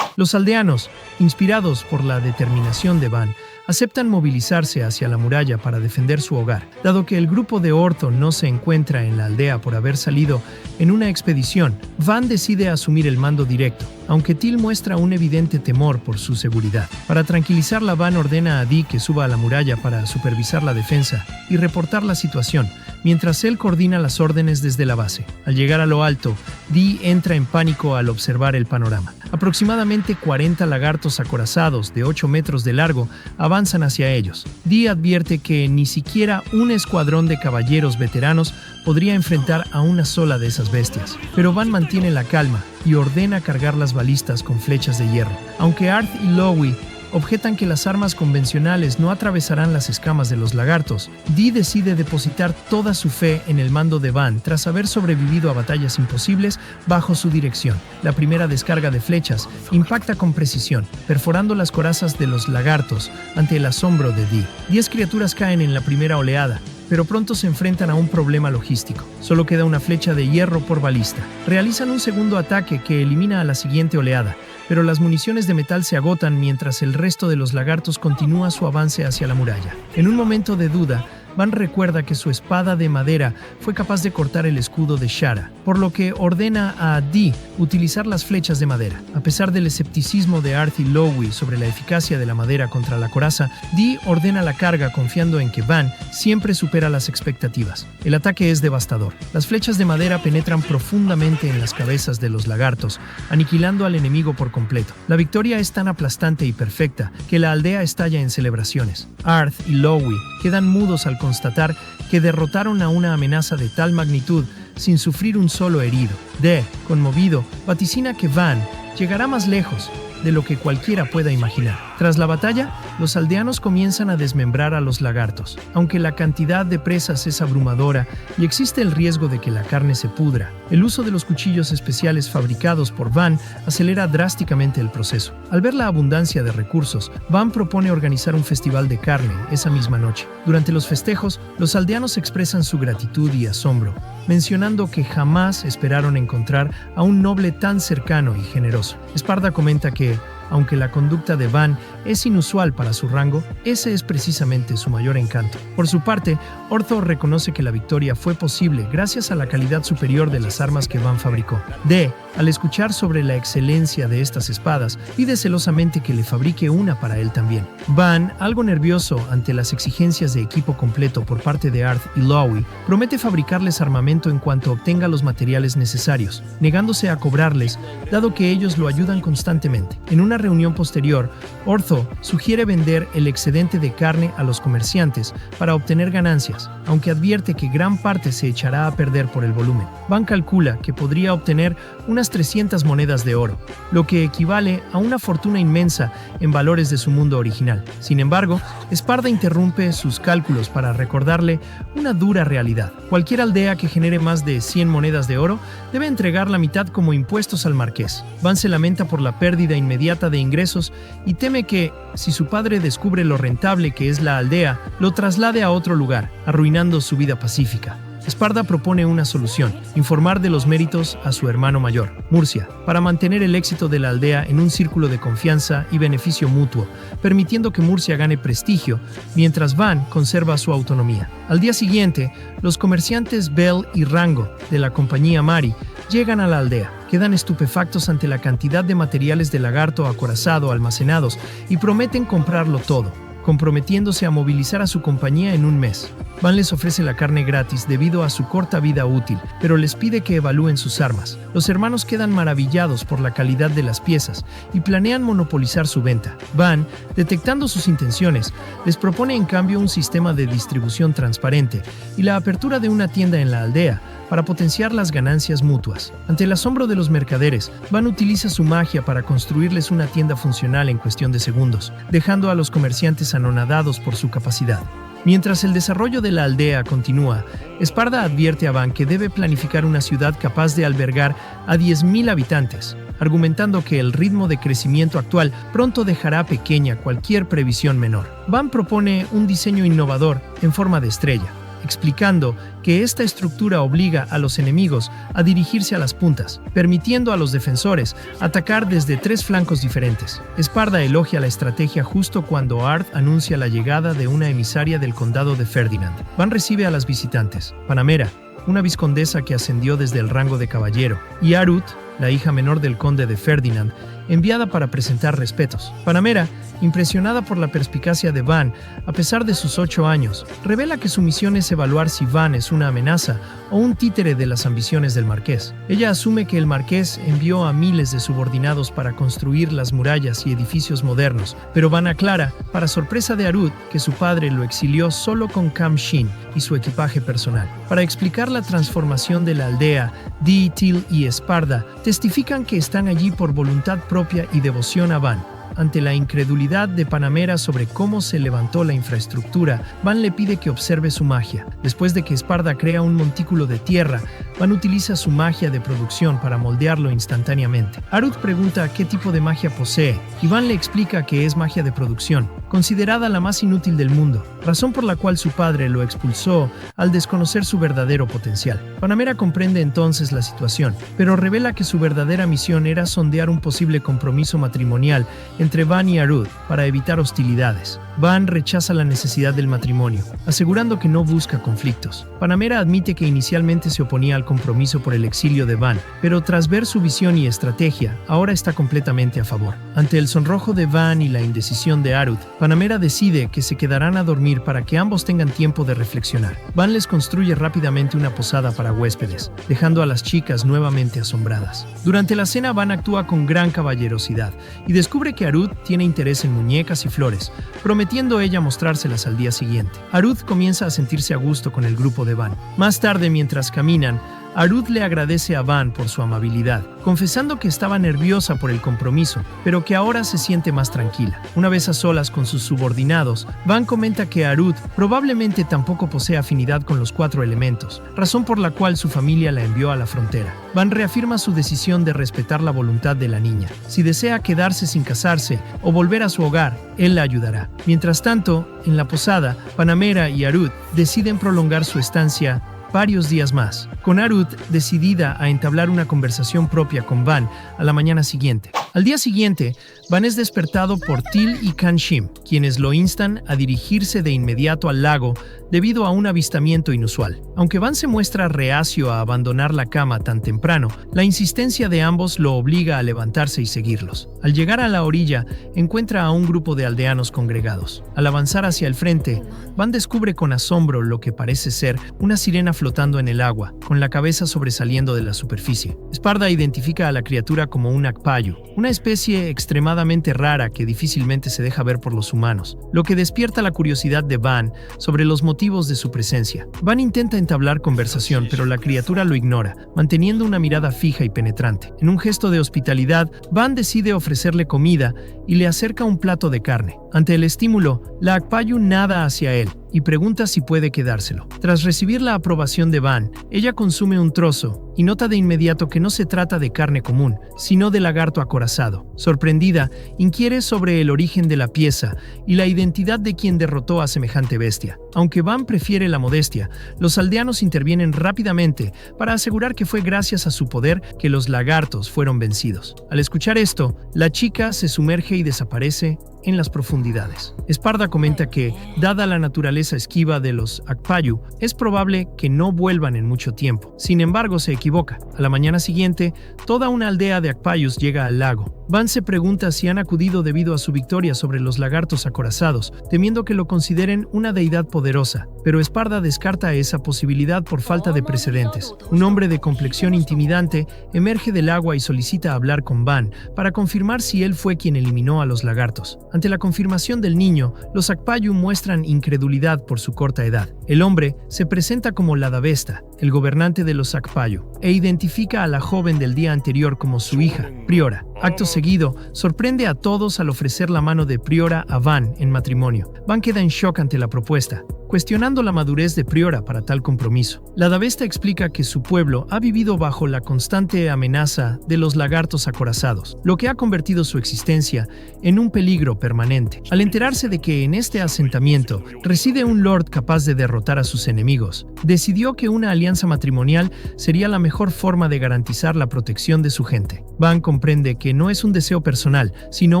Los aldeanos, inspirados por la determinación de Van, aceptan movilizarse hacia la muralla para defender su hogar. Dado que el grupo de Ortho no se encuentra en la aldea por haber salido en una expedición, Van decide asumir el mando directo, aunque Teal muestra un evidente temor por su seguridad. Para tranquilizarla, Van ordena a Dee que suba a la muralla para supervisar la defensa y reportar la situación, mientras él coordina las órdenes desde la base. Al llegar a lo alto, Dee entra en pánico al observar el panorama. Aproximadamente 40 lagartos acorazados de 8 metros de largo avanzan hacia ellos. Dee advierte que ni siquiera un escuadrón de caballeros veteranos podría enfrentar a una sola de esas bestias. Pero Van mantiene la calma y ordena cargar las balistas con flechas de hierro. Aunque Arth y Lowy objetan que las armas convencionales no atravesarán las escamas de los lagartos. Dee decide depositar toda su fe en el mando de Van tras haber sobrevivido a batallas imposibles bajo su dirección. La primera descarga de flechas impacta con precisión, perforando las corazas de los lagartos ante el asombro de Dee. 10 criaturas caen en la primera oleada, pero pronto se enfrentan a un problema logístico. Solo queda una flecha de hierro por balista. Realizan un segundo ataque que elimina a la siguiente oleada, pero las municiones de metal se agotan mientras el resto de los lagartos continúa su avance hacia la muralla. En un momento de duda, Van recuerda que su espada de madera fue capaz de cortar el escudo de Shara, por lo que ordena a Dee utilizar las flechas de madera. A pesar del escepticismo de Arth y Lowy sobre la eficacia de la madera contra la coraza, Dee ordena la carga confiando en que Van siempre supera las expectativas. El ataque es devastador. Las flechas de madera penetran profundamente en las cabezas de los lagartos, aniquilando al enemigo por completo. La victoria es tan aplastante y perfecta que la aldea estalla en celebraciones. Arth y Lowy quedan mudos al constatar que derrotaron a una amenaza de tal magnitud sin sufrir un solo herido. Dee, conmovido, vaticina que Van llegará más lejos de lo que cualquiera pueda imaginar. Tras la batalla, los aldeanos comienzan a desmembrar a los lagartos. Aunque la cantidad de presas es abrumadora y existe el riesgo de que la carne se pudra, el uso de los cuchillos especiales fabricados por Van acelera drásticamente el proceso. Al ver la abundancia de recursos, Van propone organizar un festival de carne esa misma noche. Durante los festejos, los aldeanos expresan su gratitud y asombro, mencionando que jamás esperaron encontrar a un noble tan cercano y generoso. Esparda comenta que, aunque la conducta de Van es inusual para su rango, ese es precisamente su mayor encanto. Por su parte, Ortho reconoce que la victoria fue posible gracias a la calidad superior de las armas que Van fabricó. Dee, al escuchar sobre la excelencia de estas espadas, pide celosamente que le fabrique una para él también. Van, algo nervioso ante las exigencias de equipo completo por parte de Arth y Lowy, promete fabricarles armamento en cuanto obtenga los materiales necesarios, negándose a cobrarles, dado que ellos lo ayudan constantemente. En una reunión posterior, Ortho sugiere vender el excedente de carne a los comerciantes para obtener ganancias, aunque advierte que gran parte se echará a perder por el volumen. Van calcula que podría obtener unas 300 monedas de oro, lo que equivale a una fortuna inmensa en valores de su mundo original. Sin embargo, Esparda interrumpe sus cálculos para recordarle una dura realidad. Cualquier aldea que genere más de 100 monedas de oro debe entregar la mitad como impuestos al marqués. Van se lamenta por la pérdida inmediata de ingresos y teme que, si su padre descubre lo rentable que es la aldea, lo traslade a otro lugar, arruinando su vida pacífica. Esparda propone una solución: informar de los méritos a su hermano mayor, Murcia, para mantener el éxito de la aldea en un círculo de confianza y beneficio mutuo, permitiendo que Murcia gane prestigio, mientras Van conserva su autonomía. Al día siguiente, los comerciantes Bell y Rango, de la compañía Mari, llegan a la aldea. Quedan estupefactos ante la cantidad de materiales de lagarto acorazado almacenados y prometen comprarlo todo, comprometiéndose a movilizar a su compañía en un mes. Van les ofrece la carne gratis debido a su corta vida útil, pero les pide que evalúen sus armas. Los hermanos quedan maravillados por la calidad de las piezas y planean monopolizar su venta. Van, detectando sus intenciones, les propone en cambio un sistema de distribución transparente y la apertura de una tienda en la aldea para potenciar las ganancias mutuas. Ante el asombro de los mercaderes, Van utiliza su magia para construirles una tienda funcional en cuestión de segundos, dejando a los comerciantes anonadados por su capacidad. Mientras el desarrollo de la aldea continúa, Esparda advierte a Van que debe planificar una ciudad capaz de albergar a 10,000 habitantes, argumentando que el ritmo de crecimiento actual pronto dejará pequeña cualquier previsión menor. Van propone un diseño innovador en forma de estrella, explicando que esta estructura obliga a los enemigos a dirigirse a las puntas, permitiendo a los defensores atacar desde 3 flancos diferentes. Esparda elogia la estrategia justo cuando Arth anuncia la llegada de una emisaria del condado de Ferdinand. Van recibe a las visitantes: Panamera, una vizcondesa que ascendió desde el rango de caballero, y Arut, la hija menor del conde de Ferdinand, enviada para presentar respetos. Panamera, impresionada por la perspicacia de Van, a pesar de sus 8 años, revela que su misión es evaluar si Van es una amenaza o un títere de las ambiciones del marqués. Ella asume que el marqués envió a miles de subordinados para construir las murallas y edificios modernos, pero Van aclara, para sorpresa de Arut, que su padre lo exilió solo con Cam Shin y su equipaje personal. Para explicar la transformación de la aldea, Dee, Till y Esparda testifican que están allí por voluntad propia y devoción a Van. Ante la incredulidad de Panamera sobre cómo se levantó la infraestructura, Van le pide que observe su magia. Después de que Sparda crea un montículo de tierra, Van utiliza su magia de producción para moldearlo instantáneamente. Arud pregunta qué tipo de magia posee, y Van le explica que es magia de producción, considerada la más inútil del mundo, razón por la cual su padre lo expulsó al desconocer su verdadero potencial. Panamera comprende entonces la situación, pero revela que su verdadera misión era sondear un posible compromiso matrimonial entre Van y Arud para evitar hostilidades. Van rechaza la necesidad del matrimonio, asegurando que no busca conflictos. Panamera admite que inicialmente se oponía al compromiso por el exilio de Van, pero tras ver su visión y estrategia, ahora está completamente a favor. Ante el sonrojo de Van y la indecisión de Arud, Panamera decide que se quedarán a dormir para que ambos tengan tiempo de reflexionar. Van les construye rápidamente una posada para huéspedes, dejando a las chicas nuevamente asombradas. Durante la cena, Van actúa con gran caballerosidad y descubre que Arud tiene interés en muñecas y flores, prometiendo ella mostrárselas al día siguiente. Arud comienza a sentirse a gusto con el grupo de Van. Más tarde, mientras caminan, Arud le agradece a Van por su amabilidad, confesando que estaba nerviosa por el compromiso, pero que ahora se siente más tranquila. Una vez a solas con sus subordinados, Van comenta que Arud probablemente tampoco posee afinidad con los 4 elementos, razón por la cual su familia la envió a la frontera. Van reafirma su decisión de respetar la voluntad de la niña. Si desea quedarse sin casarse o volver a su hogar, él la ayudará. Mientras tanto, en la posada, Panamera y Arud deciden prolongar su estancia varios días más, con Arud decidida a entablar una conversación propia con Van a la mañana siguiente. Al día siguiente, Van es despertado por Til y Kanshim, quienes lo instan a dirigirse de inmediato al lago debido a un avistamiento inusual. Aunque Van se muestra reacio a abandonar la cama tan temprano, la insistencia de ambos lo obliga a levantarse y seguirlos. Al llegar a la orilla, encuentra a un grupo de aldeanos congregados. Al avanzar hacia el frente, Van descubre con asombro lo que parece ser una sirena flotando en el agua, con la cabeza sobresaliendo de la superficie. Sparda identifica a la criatura como un Akpayu, una especie extremadamente rara que difícilmente se deja ver por los humanos, lo que despierta la curiosidad de Van sobre los motivos de su presencia. Van intenta entablar conversación, pero la criatura lo ignora, manteniendo una mirada fija y penetrante. En un gesto de hospitalidad, Van decide ofrecerle comida y le acerca un plato de carne. Ante el estímulo, la Akpayu nada hacia él y pregunta si puede quedárselo. Tras recibir la aprobación de Van, ella consume un trozo y nota de inmediato que no se trata de carne común, sino de lagarto acorazado. Sorprendida, inquiere sobre el origen de la pieza y la identidad de quien derrotó a semejante bestia. Aunque Van prefiere la modestia, los aldeanos intervienen rápidamente para asegurar que fue gracias a su poder que los lagartos fueron vencidos. Al escuchar esto, la chica se sumerge y desaparece en las profundidades. Sparda comenta que, dada la naturaleza esquiva de los Akpayu, es probable que no vuelvan en mucho tiempo. Sin embargo, se equivoca. A la mañana siguiente, toda una aldea de Akpayus llega al lago. Van se pregunta si han acudido debido a su victoria sobre los lagartos acorazados, temiendo que lo consideren una deidad poderosa, pero Sparda descarta esa posibilidad por falta de precedentes. Un hombre de complexión intimidante emerge del agua y solicita hablar con Van para confirmar si él fue quien eliminó a los lagartos. Ante la confirmación del niño, los Akpayu muestran incredulidad por su corta edad. El hombre se presenta como Ladavesta, el gobernante de los Akpayu, e identifica a la joven del día anterior como su hija, Priora. Acto seguido, sorprende a todos al ofrecer la mano de Priora a Van en matrimonio. Van queda en shock ante la propuesta, cuestionando la madurez de Priora para tal compromiso. Ladavesta explica que su pueblo ha vivido bajo la constante amenaza de los lagartos acorazados, lo que ha convertido su existencia en un peligro permanente. Al enterarse de que en este asentamiento reside un lord capaz de derrotar a sus enemigos, decidió que una alianza matrimonial sería la mejor forma de garantizar la protección de su gente. Van comprende que no es un deseo personal, sino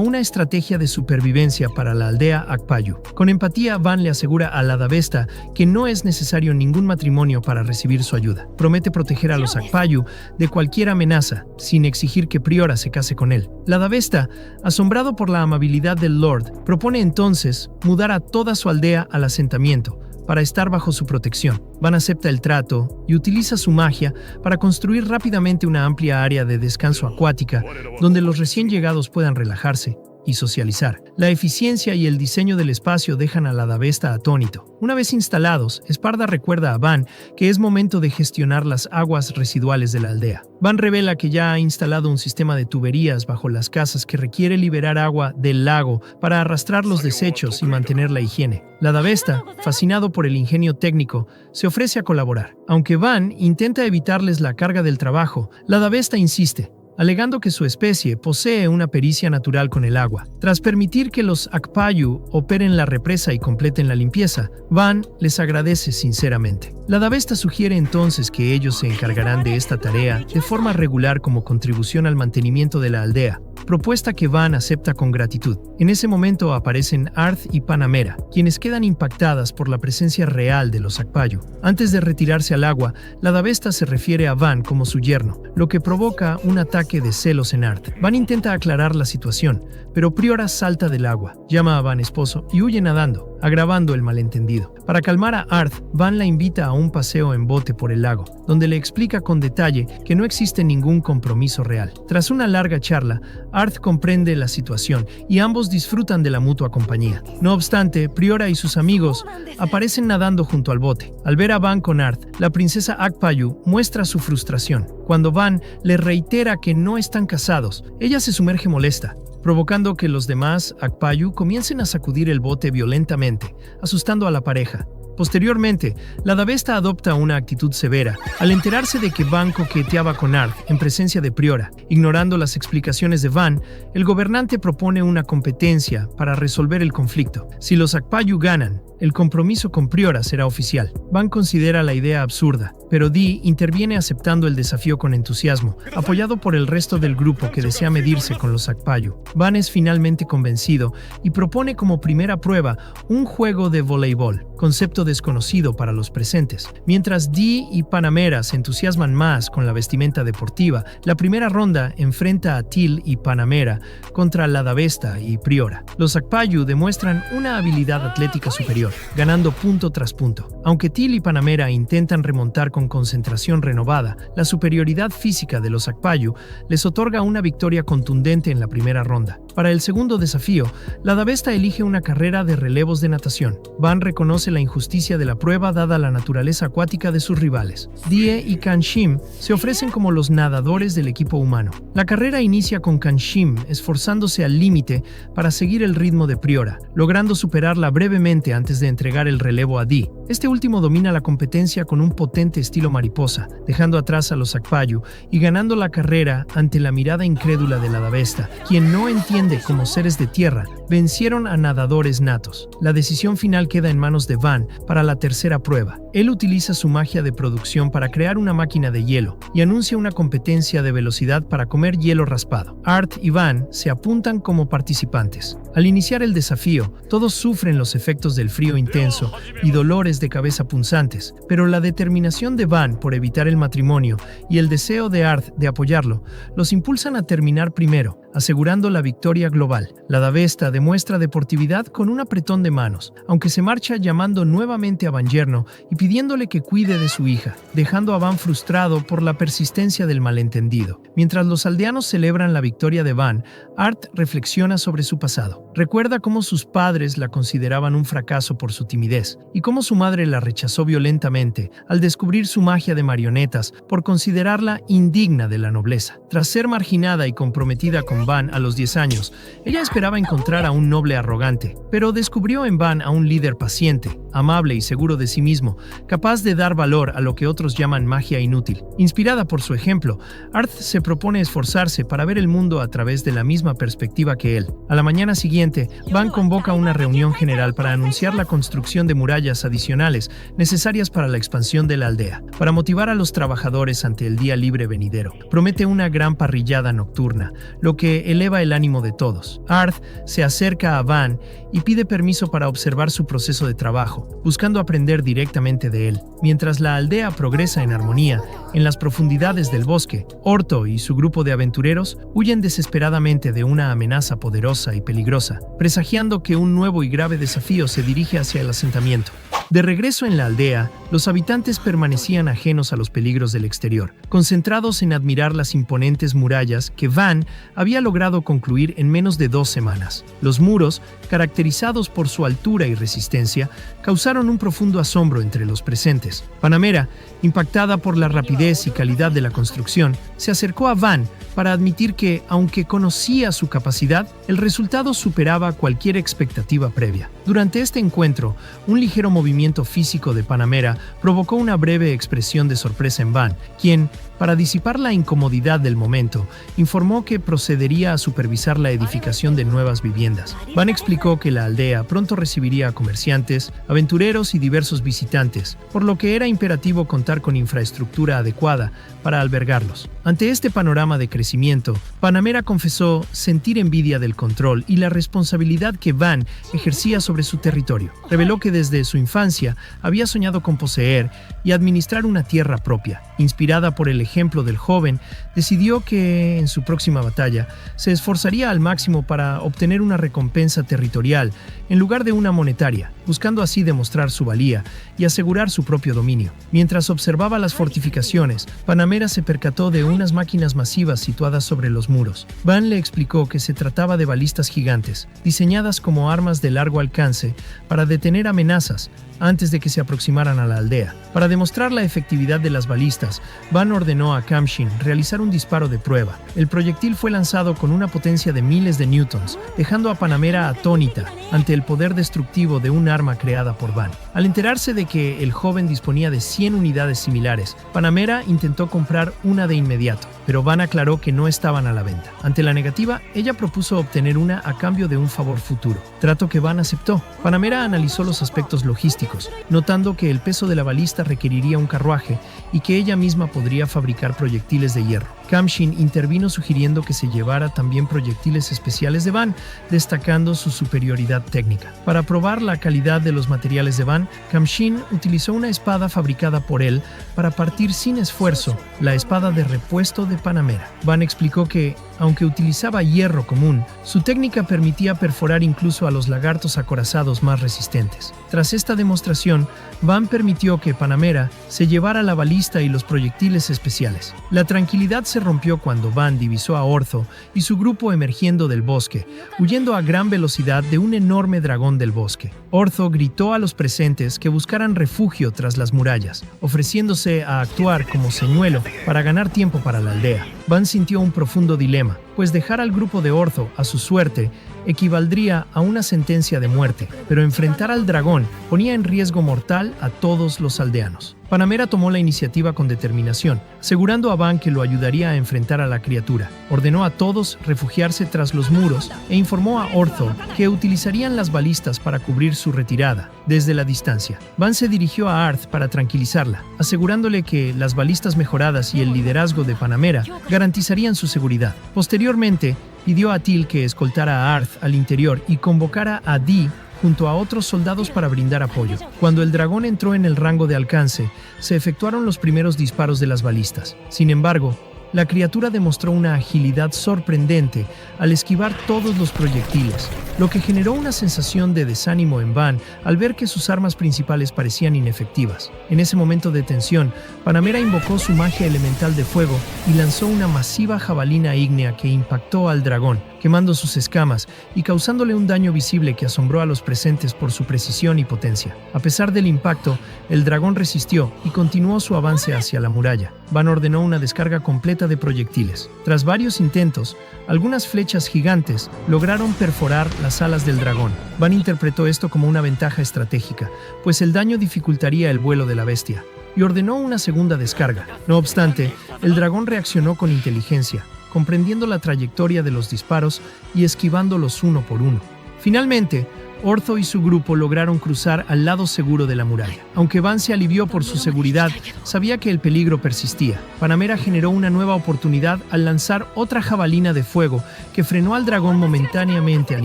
una estrategia de supervivencia para la aldea Akpayu. Con empatía, Van le asegura a Ladavesta que no es necesario ningún matrimonio para recibir su ayuda. Promete proteger a los Akpayu de cualquier amenaza, sin exigir que Priora se case con él. Ladavesta, asombrado por la amabilidad del Lord, propone entonces mudar a toda su aldea al asentamiento, para estar bajo su protección. Van acepta el trato y utiliza su magia para construir rápidamente una amplia área de descanso acuática donde los recién llegados puedan relajarse y socializar. La eficiencia y el diseño del espacio dejan al Adavesta atónito. Una vez instalados, Sparda recuerda a Van que es momento de gestionar las aguas residuales de la aldea. Van revela que ya ha instalado un sistema de tuberías bajo las casas que requiere liberar agua del lago para arrastrar los desechos y mantener la higiene. La Adavesta, fascinado por el ingenio técnico, se ofrece a colaborar. Aunque Van intenta evitarles la carga del trabajo, la Adavesta insiste, alegando que su especie posee una pericia natural con el agua. Tras permitir que los Akpayu operen la represa y completen la limpieza, Van les agradece sinceramente. La Adavesta sugiere entonces que ellos se encargarán de esta tarea de forma regular como contribución al mantenimiento de la aldea, propuesta que Van acepta con gratitud. En ese momento aparecen Arth y Panamera, quienes quedan impactadas por la presencia real de los Akpayu. Antes de retirarse al agua, la Adavesta se refiere a Van como su yerno, lo que provoca un ataque de celos en Arth. Van intenta aclarar la situación, pero Priora salta del agua, llama a Van esposo y huye nadando, agravando el malentendido. Para calmar a Arth, Van la invita a un paseo en bote por el lago, donde le explica con detalle que no existe ningún compromiso real. Tras una larga charla, Arth comprende la situación y ambos disfrutan de la mutua compañía. No obstante, Priora y sus amigos aparecen nadando junto al bote. Al ver a Van con Arth, la princesa Akpayu muestra su frustración. Cuando Van le reitera que no están casados, ella se sumerge molesta, provocando que los demás Akpayu comiencen a sacudir el bote violentamente, asustando a la pareja. Posteriormente, la Adavesta adopta una actitud severa al enterarse de que Van coqueteaba con Arth en presencia de Priora. Ignorando las explicaciones de Van, el gobernante propone una competencia para resolver el conflicto. Si los Akpayu ganan, el compromiso con Priora será oficial. Van considera la idea absurda, pero Dee interviene aceptando el desafío con entusiasmo, apoyado por el resto del grupo que desea medirse con los Akpayu. Van es finalmente convencido y propone como primera prueba un juego de voleibol, concepto desconocido para los presentes. Mientras Dee y Panamera se entusiasman más con la vestimenta deportiva, la primera ronda enfrenta a Til y Panamera contra la Adavesta y Priora. Los Akpayu demuestran una habilidad atlética superior, ganando punto tras punto. Aunque Til y Panamera intentan remontar con concentración renovada, la superioridad física de los Akpayu les otorga una victoria contundente en la primera ronda. Para el segundo desafío, la Adavesta elige una carrera de relevos de natación. Van reconoce la injusticia de la prueba dada la naturaleza acuática de sus rivales. Die y Kanshim se ofrecen como los nadadores del equipo humano. La carrera inicia con Kanshim esforzándose al límite para seguir el ritmo de Priora, logrando superarla brevemente antes de entregar el relevo a Die. Este último domina la competencia con un potente estilo mariposa, dejando atrás a los Akpayu y ganando la carrera ante la mirada incrédula de la Adavesta, quien no entiende cómo seres de tierra vencieron a nadadores natos. La decisión final queda en manos de Van para la tercera prueba. Él utiliza su magia de producción para crear una máquina de hielo y anuncia una competencia de velocidad para comer hielo raspado. Arth y Van se apuntan como participantes. Al iniciar el desafío, todos sufren los efectos del frío intenso y dolores de cabeza punzantes, pero la determinación de Van por evitar el matrimonio y el deseo de Arth de apoyarlo los impulsan a terminar primero, asegurando la victoria global. La Adavesta demuestra deportividad con un apretón de manos, aunque se marcha llamando nuevamente a Van yerno y pidiéndole que cuide de su hija, dejando a Van frustrado por la persistencia del malentendido. Mientras los aldeanos celebran la victoria de Van, Arth reflexiona sobre su pasado. Recuerda cómo sus padres la consideraban un fracaso por su timidez y cómo su madre la rechazó violentamente al descubrir su magia de marionetas por considerarla indigna de la nobleza. Tras ser marginada y comprometida con Van a los 10 años, ella esperaba encontrar a un noble arrogante, pero descubrió en Van a un líder paciente, amable y seguro de sí mismo, capaz de dar valor a lo que otros llaman magia inútil. Inspirada por su ejemplo, Arth se propone esforzarse para ver el mundo a través de la misma perspectiva que él. A la mañana siguiente, Van convoca una reunión general para anunciar la construcción de murallas adicionales necesarias para la expansión de la aldea, para motivar a los trabajadores ante el día libre venidero. Promete una gran parrillada nocturna, lo que eleva el ánimo de todos. Arth se acerca a Van y pide permiso para observar su proceso de trabajo, buscando aprender directamente de él. Mientras la aldea progresa en armonía, en las profundidades del bosque, Orto y su grupo de aventureros huyen desesperadamente de una amenaza poderosa y peligrosa, presagiando que un nuevo y grave desafío se dirige hacia el asentamiento. De regreso en la aldea, los habitantes permanecían ajenos a los peligros del exterior, concentrados en admirar las imponentes murallas que Van había logrado concluir en menos de 2 semanas. Los muros, caracterizados por su altura y resistencia, causaron un profundo asombro entre los presentes. Panamera, impactada por la rapidez y calidad de la construcción, se acercó a Van para admitir que, aunque conocía su capacidad, el resultado superaba cualquier expectativa previa. Durante este encuentro, un ligero movimiento físico de Panamera provocó una breve expresión de sorpresa en Van, quien, para disipar la incomodidad del momento, informó que procedería a supervisar la edificación de nuevas viviendas. Van explicó que la aldea pronto recibiría a comerciantes, aventureros y diversos visitantes, por lo que era imperativo contar con infraestructura adecuada para albergarlos. Ante este panorama de crecimiento, Panamera confesó sentir envidia del control y la responsabilidad que Van ejercía sobre su territorio. Reveló que desde su infancia había soñado con poseer y administrar una tierra propia. Inspirada por el ejemplo del joven, decidió que, en su próxima batalla, se esforzaría al máximo para obtener una recompensa territorial en lugar de una monetaria, buscando así demostrar su valía y asegurar su propio dominio. Mientras observaba las fortificaciones, Panamera se percató de unas máquinas masivas situadas sobre los muros. Van le explicó que se trataba de balistas gigantes, diseñadas como armas de largo alcance para detener amenazas antes de que se aproximaran a la aldea. Para demostrar la efectividad de las balistas, Van ordenó a Kamshin realizar un disparo de prueba. El proyectil fue lanzado con una potencia de miles de newtons, dejando a Panamera atónita ante el poder destructivo de un arma creada por Van. Al enterarse de que el joven disponía de 100 unidades similares, Panamera intentó comprar una de inmediato, pero Van aclaró que no estaban a la venta. Ante la negativa, ella propuso obtener una a cambio de un favor futuro, trato que Van aceptó. Panamera analizó los aspectos logísticos, notando que el peso de la balista requeriría un carruaje y que ella misma podría fabricar proyectiles de hierro. Kamshin intervino sugiriendo que se llevara también proyectiles especiales de Van, destacando su superioridad técnica. Para probar la calidad de los materiales de Van, Kamshin utilizó una espada fabricada por él para partir sin esfuerzo la espada de repuesto de Panamera. Van explicó que, aunque utilizaba hierro común, su técnica permitía perforar incluso a los lagartos acorazados más resistentes. Tras esta demostración, Van permitió que Panamera se llevara la balista y los proyectiles especiales. La tranquilidad se rompió cuando Van divisó a Ortho y su grupo emergiendo del bosque, huyendo a gran velocidad de un enorme dragón del bosque. Ortho gritó a los presentes que buscaran refugio tras las murallas, ofreciéndose a actuar como señuelo para ganar tiempo para la aldea. Van sintió un profundo dilema, pues dejar al grupo de Ortho a su suerte equivaldría a una sentencia de muerte, pero enfrentar al dragón ponía en riesgo mortal a todos los aldeanos. Panamera tomó la iniciativa con determinación, asegurando a Van que lo ayudaría a enfrentar a la criatura. Ordenó a todos refugiarse tras los muros e informó a Ortho que utilizarían las balistas para cubrir su retirada desde la distancia. Van se dirigió a Arth para tranquilizarla, asegurándole que las balistas mejoradas y el liderazgo de Panamera garantizarían su seguridad. Posteriormente, pidió a Til que escoltara a Arth al interior y convocara a Dee junto a otros soldados para brindar apoyo. Cuando el dragón entró en el rango de alcance, se efectuaron los primeros disparos de las balistas. Sin embargo, la criatura demostró una agilidad sorprendente al esquivar todos los proyectiles, lo que generó una sensación de desánimo en Van al ver que sus armas principales parecían inefectivas. En ese momento de tensión, Panamera invocó su magia elemental de fuego y lanzó una masiva jabalina ígnea que impactó al dragón, quemando sus escamas y causándole un daño visible que asombró a los presentes por su precisión y potencia. A pesar del impacto, el dragón resistió y continuó su avance hacia la muralla. Van ordenó una descarga completa de proyectiles. Tras varios intentos, algunas flechas gigantes lograron perforar las alas del dragón. Van interpretó esto como una ventaja estratégica, pues el daño dificultaría el vuelo de la bestia, y ordenó una segunda descarga. No obstante, el dragón reaccionó con inteligencia, comprendiendo la trayectoria de los disparos y esquivándolos uno por uno. Finalmente, Ortho y su grupo lograron cruzar al lado seguro de la muralla. Aunque Van se alivió por su seguridad, sabía que el peligro persistía. Panamera generó una nueva oportunidad al lanzar otra jabalina de fuego que frenó al dragón momentáneamente al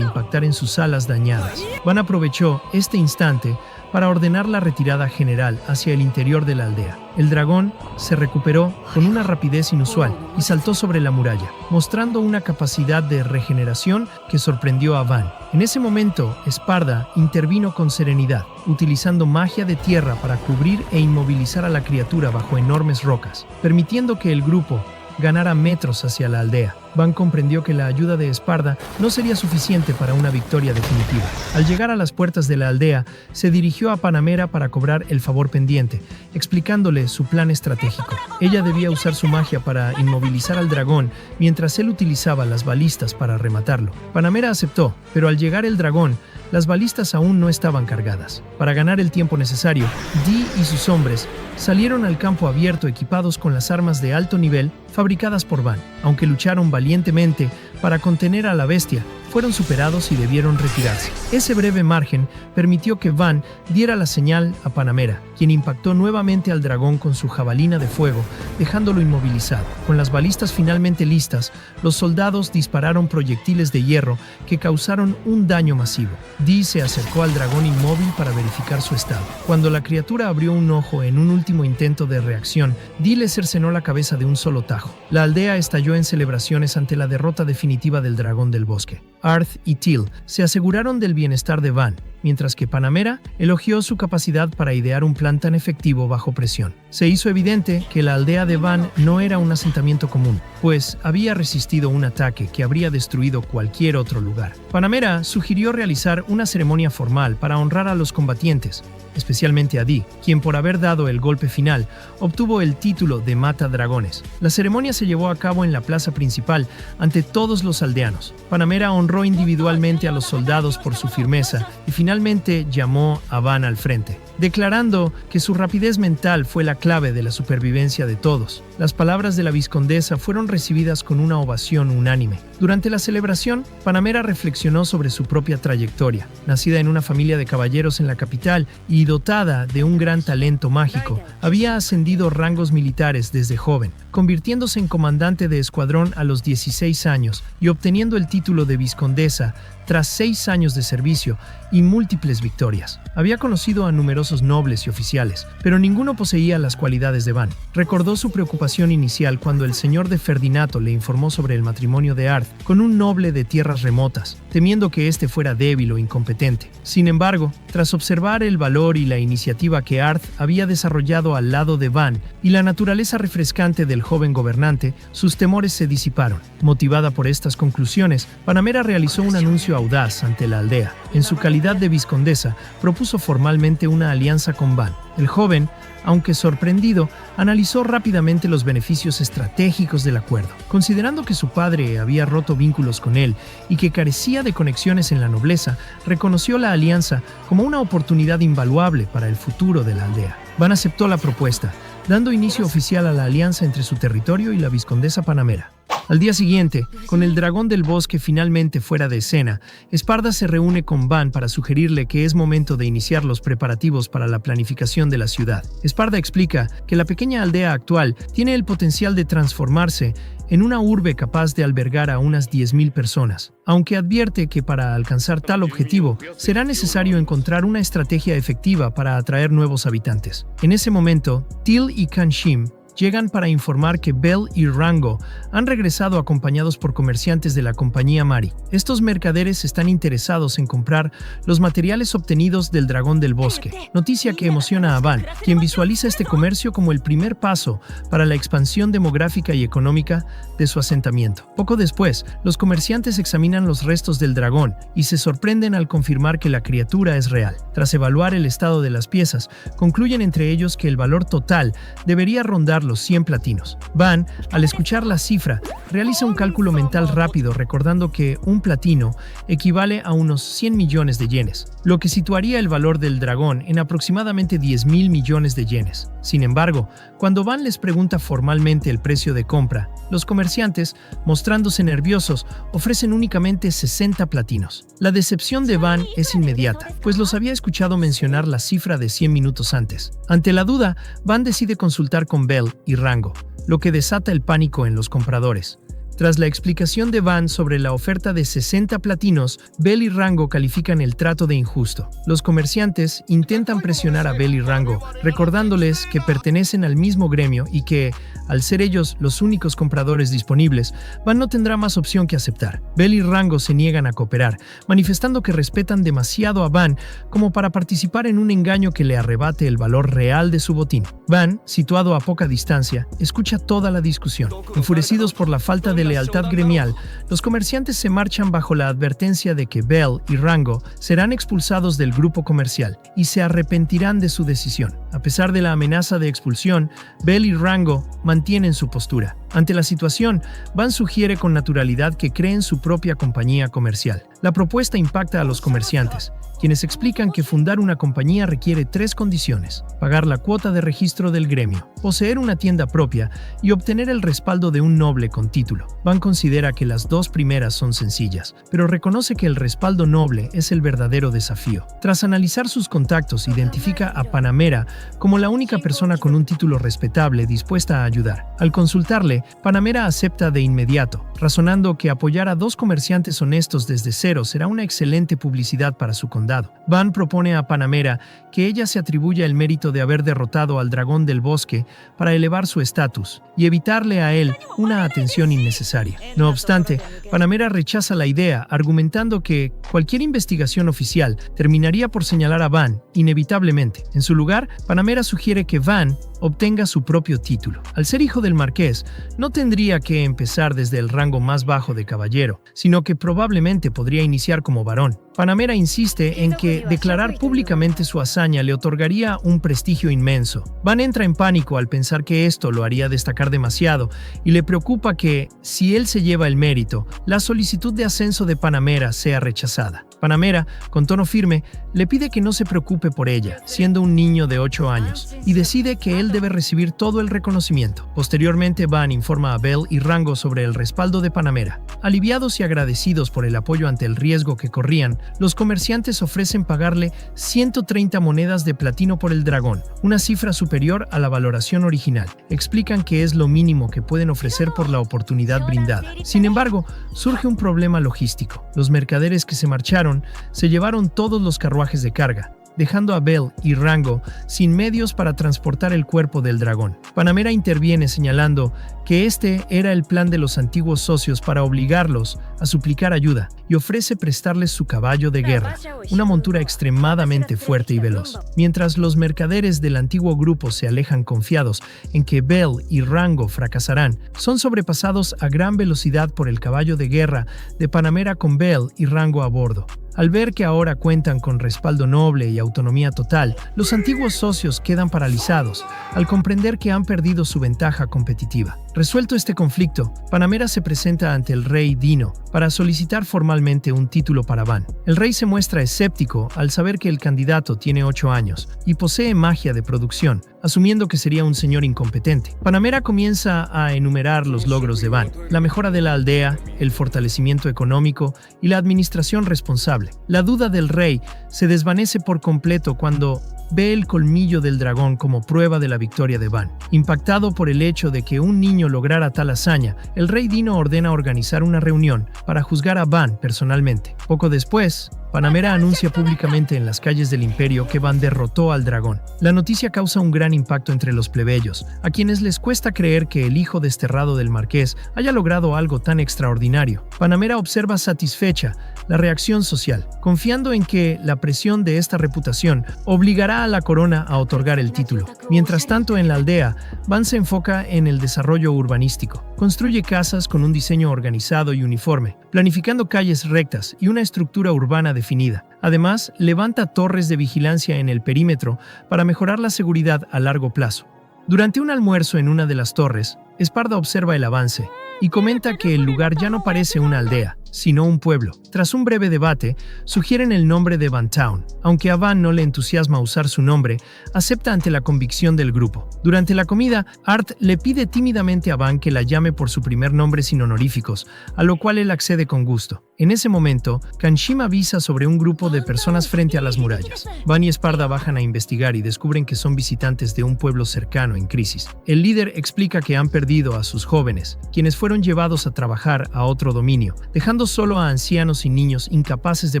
impactar en sus alas dañadas. Van aprovechó este instante para ordenar la retirada general hacia el interior de la aldea. El dragón se recuperó con una rapidez inusual y saltó sobre la muralla, mostrando una capacidad de regeneración que sorprendió a Van. En ese momento, Esparda intervino con serenidad, utilizando magia de tierra para cubrir e inmovilizar a la criatura bajo enormes rocas, permitiendo que el grupo ganara metros hacia la aldea. Van comprendió que la ayuda de Esparda no sería suficiente para una victoria definitiva. Al llegar a las puertas de la aldea, se dirigió a Panamera para cobrar el favor pendiente, explicándole su plan estratégico. Ella debía usar su magia para inmovilizar al dragón, mientras él utilizaba las balistas para rematarlo. Panamera aceptó, pero al llegar el dragón, las balistas aún no estaban cargadas. Para ganar el tiempo necesario, Dee y sus hombres salieron al campo abierto equipados con las armas de alto nivel fabricadas por Van. Aunque lucharon valientemente para contener a la bestia, fueron superados y debieron retirarse. Ese breve margen permitió que Van diera la señal a Panamera, quien impactó nuevamente al dragón con su jabalina de fuego, dejándolo inmovilizado. Con las balistas finalmente listas, los soldados dispararon proyectiles de hierro que causaron un daño masivo. Dee se acercó al dragón inmóvil para verificar su estado. Cuando la criatura abrió un ojo en un último intento de reacción, Dee le cercenó la cabeza de un solo tajo. La aldea estalló en celebraciones ante la derrota definitiva del dragón del bosque. Arth y Teal se aseguraron del bienestar de Van, mientras que Panamera elogió su capacidad para idear un plan tan efectivo bajo presión. Se hizo evidente que la aldea de Van no era un asentamiento común, pues había resistido un ataque que habría destruido cualquier otro lugar. Panamera sugirió realizar una ceremonia formal para honrar a los combatientes, especialmente a Dee, quien por haber dado el golpe final, obtuvo el título de Mata Dragones. La ceremonia se llevó a cabo en la plaza principal ante todos los aldeanos. Panamera honró individualmente a los soldados por su firmeza y finalmente llamó a Van al frente, declarando que su rapidez mental fue la clave de la supervivencia de todos. Las palabras de la vizcondesa fueron recibidas con una ovación unánime. Durante la celebración, Panamera reflexionó sobre su propia trayectoria. Nacida en una familia de caballeros en la capital y dotada de un gran talento mágico, había ascendido rangos militares desde joven, convirtiéndose en comandante de escuadrón a los 16 años y obteniendo el título de vizcondesa tras 6 años de servicio y múltiples victorias. Había conocido a numerosos nobles y oficiales, pero ninguno poseía las cualidades de Van. Recordó su preocupación inicial cuando el señor de Ferdinato le informó sobre el matrimonio de Arth con un noble de tierras remotas, temiendo que éste fuera débil o incompetente. Sin embargo, tras observar el valor y la iniciativa que Arth había desarrollado al lado de Van y la naturaleza refrescante del joven gobernante, sus temores se disiparon. Motivada por estas conclusiones, Panamera realizó un anuncio audaz ante la aldea. En su calidad de vizcondesa, propuso formalmente una alianza con Van. El joven, aunque sorprendido, analizó rápidamente los beneficios estratégicos del acuerdo. Considerando que su padre había roto vínculos con él y que carecía de conexiones en la nobleza, reconoció la alianza como una oportunidad invaluable para el futuro de la aldea. Van aceptó la propuesta, dando inicio oficial a la alianza entre su territorio y la vizcondesa Panamera. Al día siguiente, con el dragón del bosque finalmente fuera de escena, Esparda se reúne con Van para sugerirle que es momento de iniciar los preparativos para la planificación de la ciudad. Esparda explica que la pequeña aldea actual tiene el potencial de transformarse en una urbe capaz de albergar a unas 10.000 personas, aunque advierte que para alcanzar tal objetivo será necesario encontrar una estrategia efectiva para atraer nuevos habitantes. En ese momento, Teal y Kanshim llegan para informar que Bell y Rango han regresado acompañados por comerciantes de la compañía Mari. Estos mercaderes están interesados en comprar los materiales obtenidos del dragón del bosque, noticia que emociona a Van, quien visualiza este comercio como el primer paso para la expansión demográfica y económica de su asentamiento. Poco después, los comerciantes examinan los restos del dragón y se sorprenden al confirmar que la criatura es real. Tras evaluar el estado de las piezas, concluyen entre ellos que el valor total debería rondar los 100 platinos. Van, al escuchar la cifra, realiza un cálculo mental rápido recordando que un platino equivale a unos 100 millones de yenes, lo que situaría el valor del dragón en aproximadamente 10.000 millones de yenes. Sin embargo, cuando Van les pregunta formalmente el precio de compra, los comerciantes, mostrándose nerviosos, ofrecen únicamente 60 platinos. La decepción de Van es inmediata, pues los había escuchado mencionar la cifra de 100 minutos antes. Ante la duda, Van decide consultar con Bell y Rango, lo que desata el pánico en los compradores, Tras la explicación de Van sobre la oferta de 60 platinos, Bell y Rango califican el trato de injusto. Los comerciantes intentan presionar a Bell y Rango, recordándoles que pertenecen al mismo gremio y que, al ser ellos los únicos compradores disponibles, Van no tendrá más opción que aceptar. Bell y Rango se niegan a cooperar, manifestando que respetan demasiado a Van como para participar en un engaño que le arrebate el valor real de su botín. Van, situado a poca distancia, escucha toda la discusión. Enfurecidos por la falta de lealtad gremial, los comerciantes se marchan bajo la advertencia de que Bell y Rango serán expulsados del grupo comercial y se arrepentirán de su decisión. A pesar de la amenaza de expulsión, Bell y Rango mantienen su postura. Ante la situación, Van sugiere con naturalidad que creen su propia compañía comercial. La propuesta impacta a los comerciantes, quienes explican que fundar una compañía requiere 3 condiciones: pagar la cuota de registro del gremio, poseer una tienda propia y obtener el respaldo de un noble con título. Van considera que las 2 primeras son sencillas, pero reconoce que el respaldo noble es el verdadero desafío. Tras analizar sus contactos, identifica a Panamera como la única persona con un título respetable dispuesta a ayudar. Al consultarle, Panamera acepta de inmediato, razonando que apoyar a 2 comerciantes honestos desde cero será una excelente publicidad para su condado. Van propone a Panamera que ella se atribuya el mérito de haber derrotado al dragón del bosque para elevar su estatus y evitarle a él una atención innecesaria. No obstante, Panamera rechaza la idea, argumentando que cualquier investigación oficial terminaría por señalar a Van inevitablemente. En su lugar, Panamera sugiere que Van obtenga su propio título. Al ser hijo del marqués, no tendría que empezar desde el rango más bajo de caballero, sino que probablemente podría iniciar como varón. Panamera insiste en que declarar públicamente su hazaña le otorgaría un prestigio inmenso. Van entra en pánico al pensar que esto lo haría destacar demasiado y le preocupa que, si él se lleva el mérito, la solicitud de ascenso de Panamera sea rechazada. Panamera, con tono firme, le pide que no se preocupe por ella, siendo un niño de 8 años, y decide que él debe recibir todo el reconocimiento. Posteriormente, Van informa a Bell y Rango sobre el respaldo de Panamera. Aliviados y agradecidos por el apoyo ante el riesgo que corrían, los comerciantes ofrecen pagarle 130 monedas de platino por el dragón, una cifra superior a la valoración original. Explican que es lo mínimo que pueden ofrecer por la oportunidad brindada. Sin embargo, surge un problema logístico. Los mercaderes que se marcharon se llevaron todos los carruajes de carga, dejando a Bell y Rango sin medios para transportar el cuerpo del dragón. Panamera interviene señalando que este era el plan de los antiguos socios para obligarlos a suplicar ayuda, y ofrece prestarles su caballo de guerra, una montura extremadamente fuerte y veloz. Mientras los mercaderes del antiguo grupo se alejan confiados en que Bell y Rango fracasarán, son sobrepasados a gran velocidad por el caballo de guerra de Panamera con Bell y Rango a bordo. Al ver que ahora cuentan con respaldo noble y autonomía total, los antiguos socios quedan paralizados al comprender que han perdido su ventaja competitiva. Resuelto este conflicto, Panamera se presenta ante el rey Dino para solicitar formalmente un título para Van. El rey se muestra escéptico al saber que el candidato tiene 8 años y posee magia de producción, asumiendo que sería un señor incompetente. Panamera comienza a enumerar los logros de Van: la mejora de la aldea, el fortalecimiento económico y la administración responsable. La duda del rey se desvanece por completo cuando ve el colmillo del dragón como prueba de la victoria de Van. Impactado por el hecho de que un niño lograra tal hazaña, el rey Dino ordena organizar una reunión para juzgar a Van personalmente. Poco después, Panamera anuncia públicamente en las calles del imperio que Van derrotó al dragón. La noticia causa un gran impacto entre los plebeyos, a quienes les cuesta creer que el hijo desterrado del marqués haya logrado algo tan extraordinario. Panamera observa satisfecha la reacción social, confiando en que la presión de esta reputación obligará a la corona a otorgar el título. Mientras tanto, en la aldea, Van se enfoca en el desarrollo urbanístico. Construye casas con un diseño organizado y uniforme, planificando calles rectas y una estructura urbana definida. Además, levanta torres de vigilancia en el perímetro para mejorar la seguridad a largo plazo. Durante un almuerzo en una de las torres, Esparda observa el avance y comenta que el lugar ya no parece una aldea, sino un pueblo. Tras un breve debate, sugieren el nombre de Vantown. Aunque a Van no le entusiasma usar su nombre, acepta ante la convicción del grupo. Durante la comida, Art le pide tímidamente a Van que la llame por su primer nombre sin honoríficos, a lo cual él accede con gusto. En ese momento, Kanshima avisa sobre un grupo de personas frente a las murallas. Van y Sparda bajan a investigar y descubren que son visitantes de un pueblo cercano en crisis. El líder explica que han perdido a sus jóvenes, quienes fueron llevados a trabajar a otro dominio, dejando solo a ancianos y niños incapaces de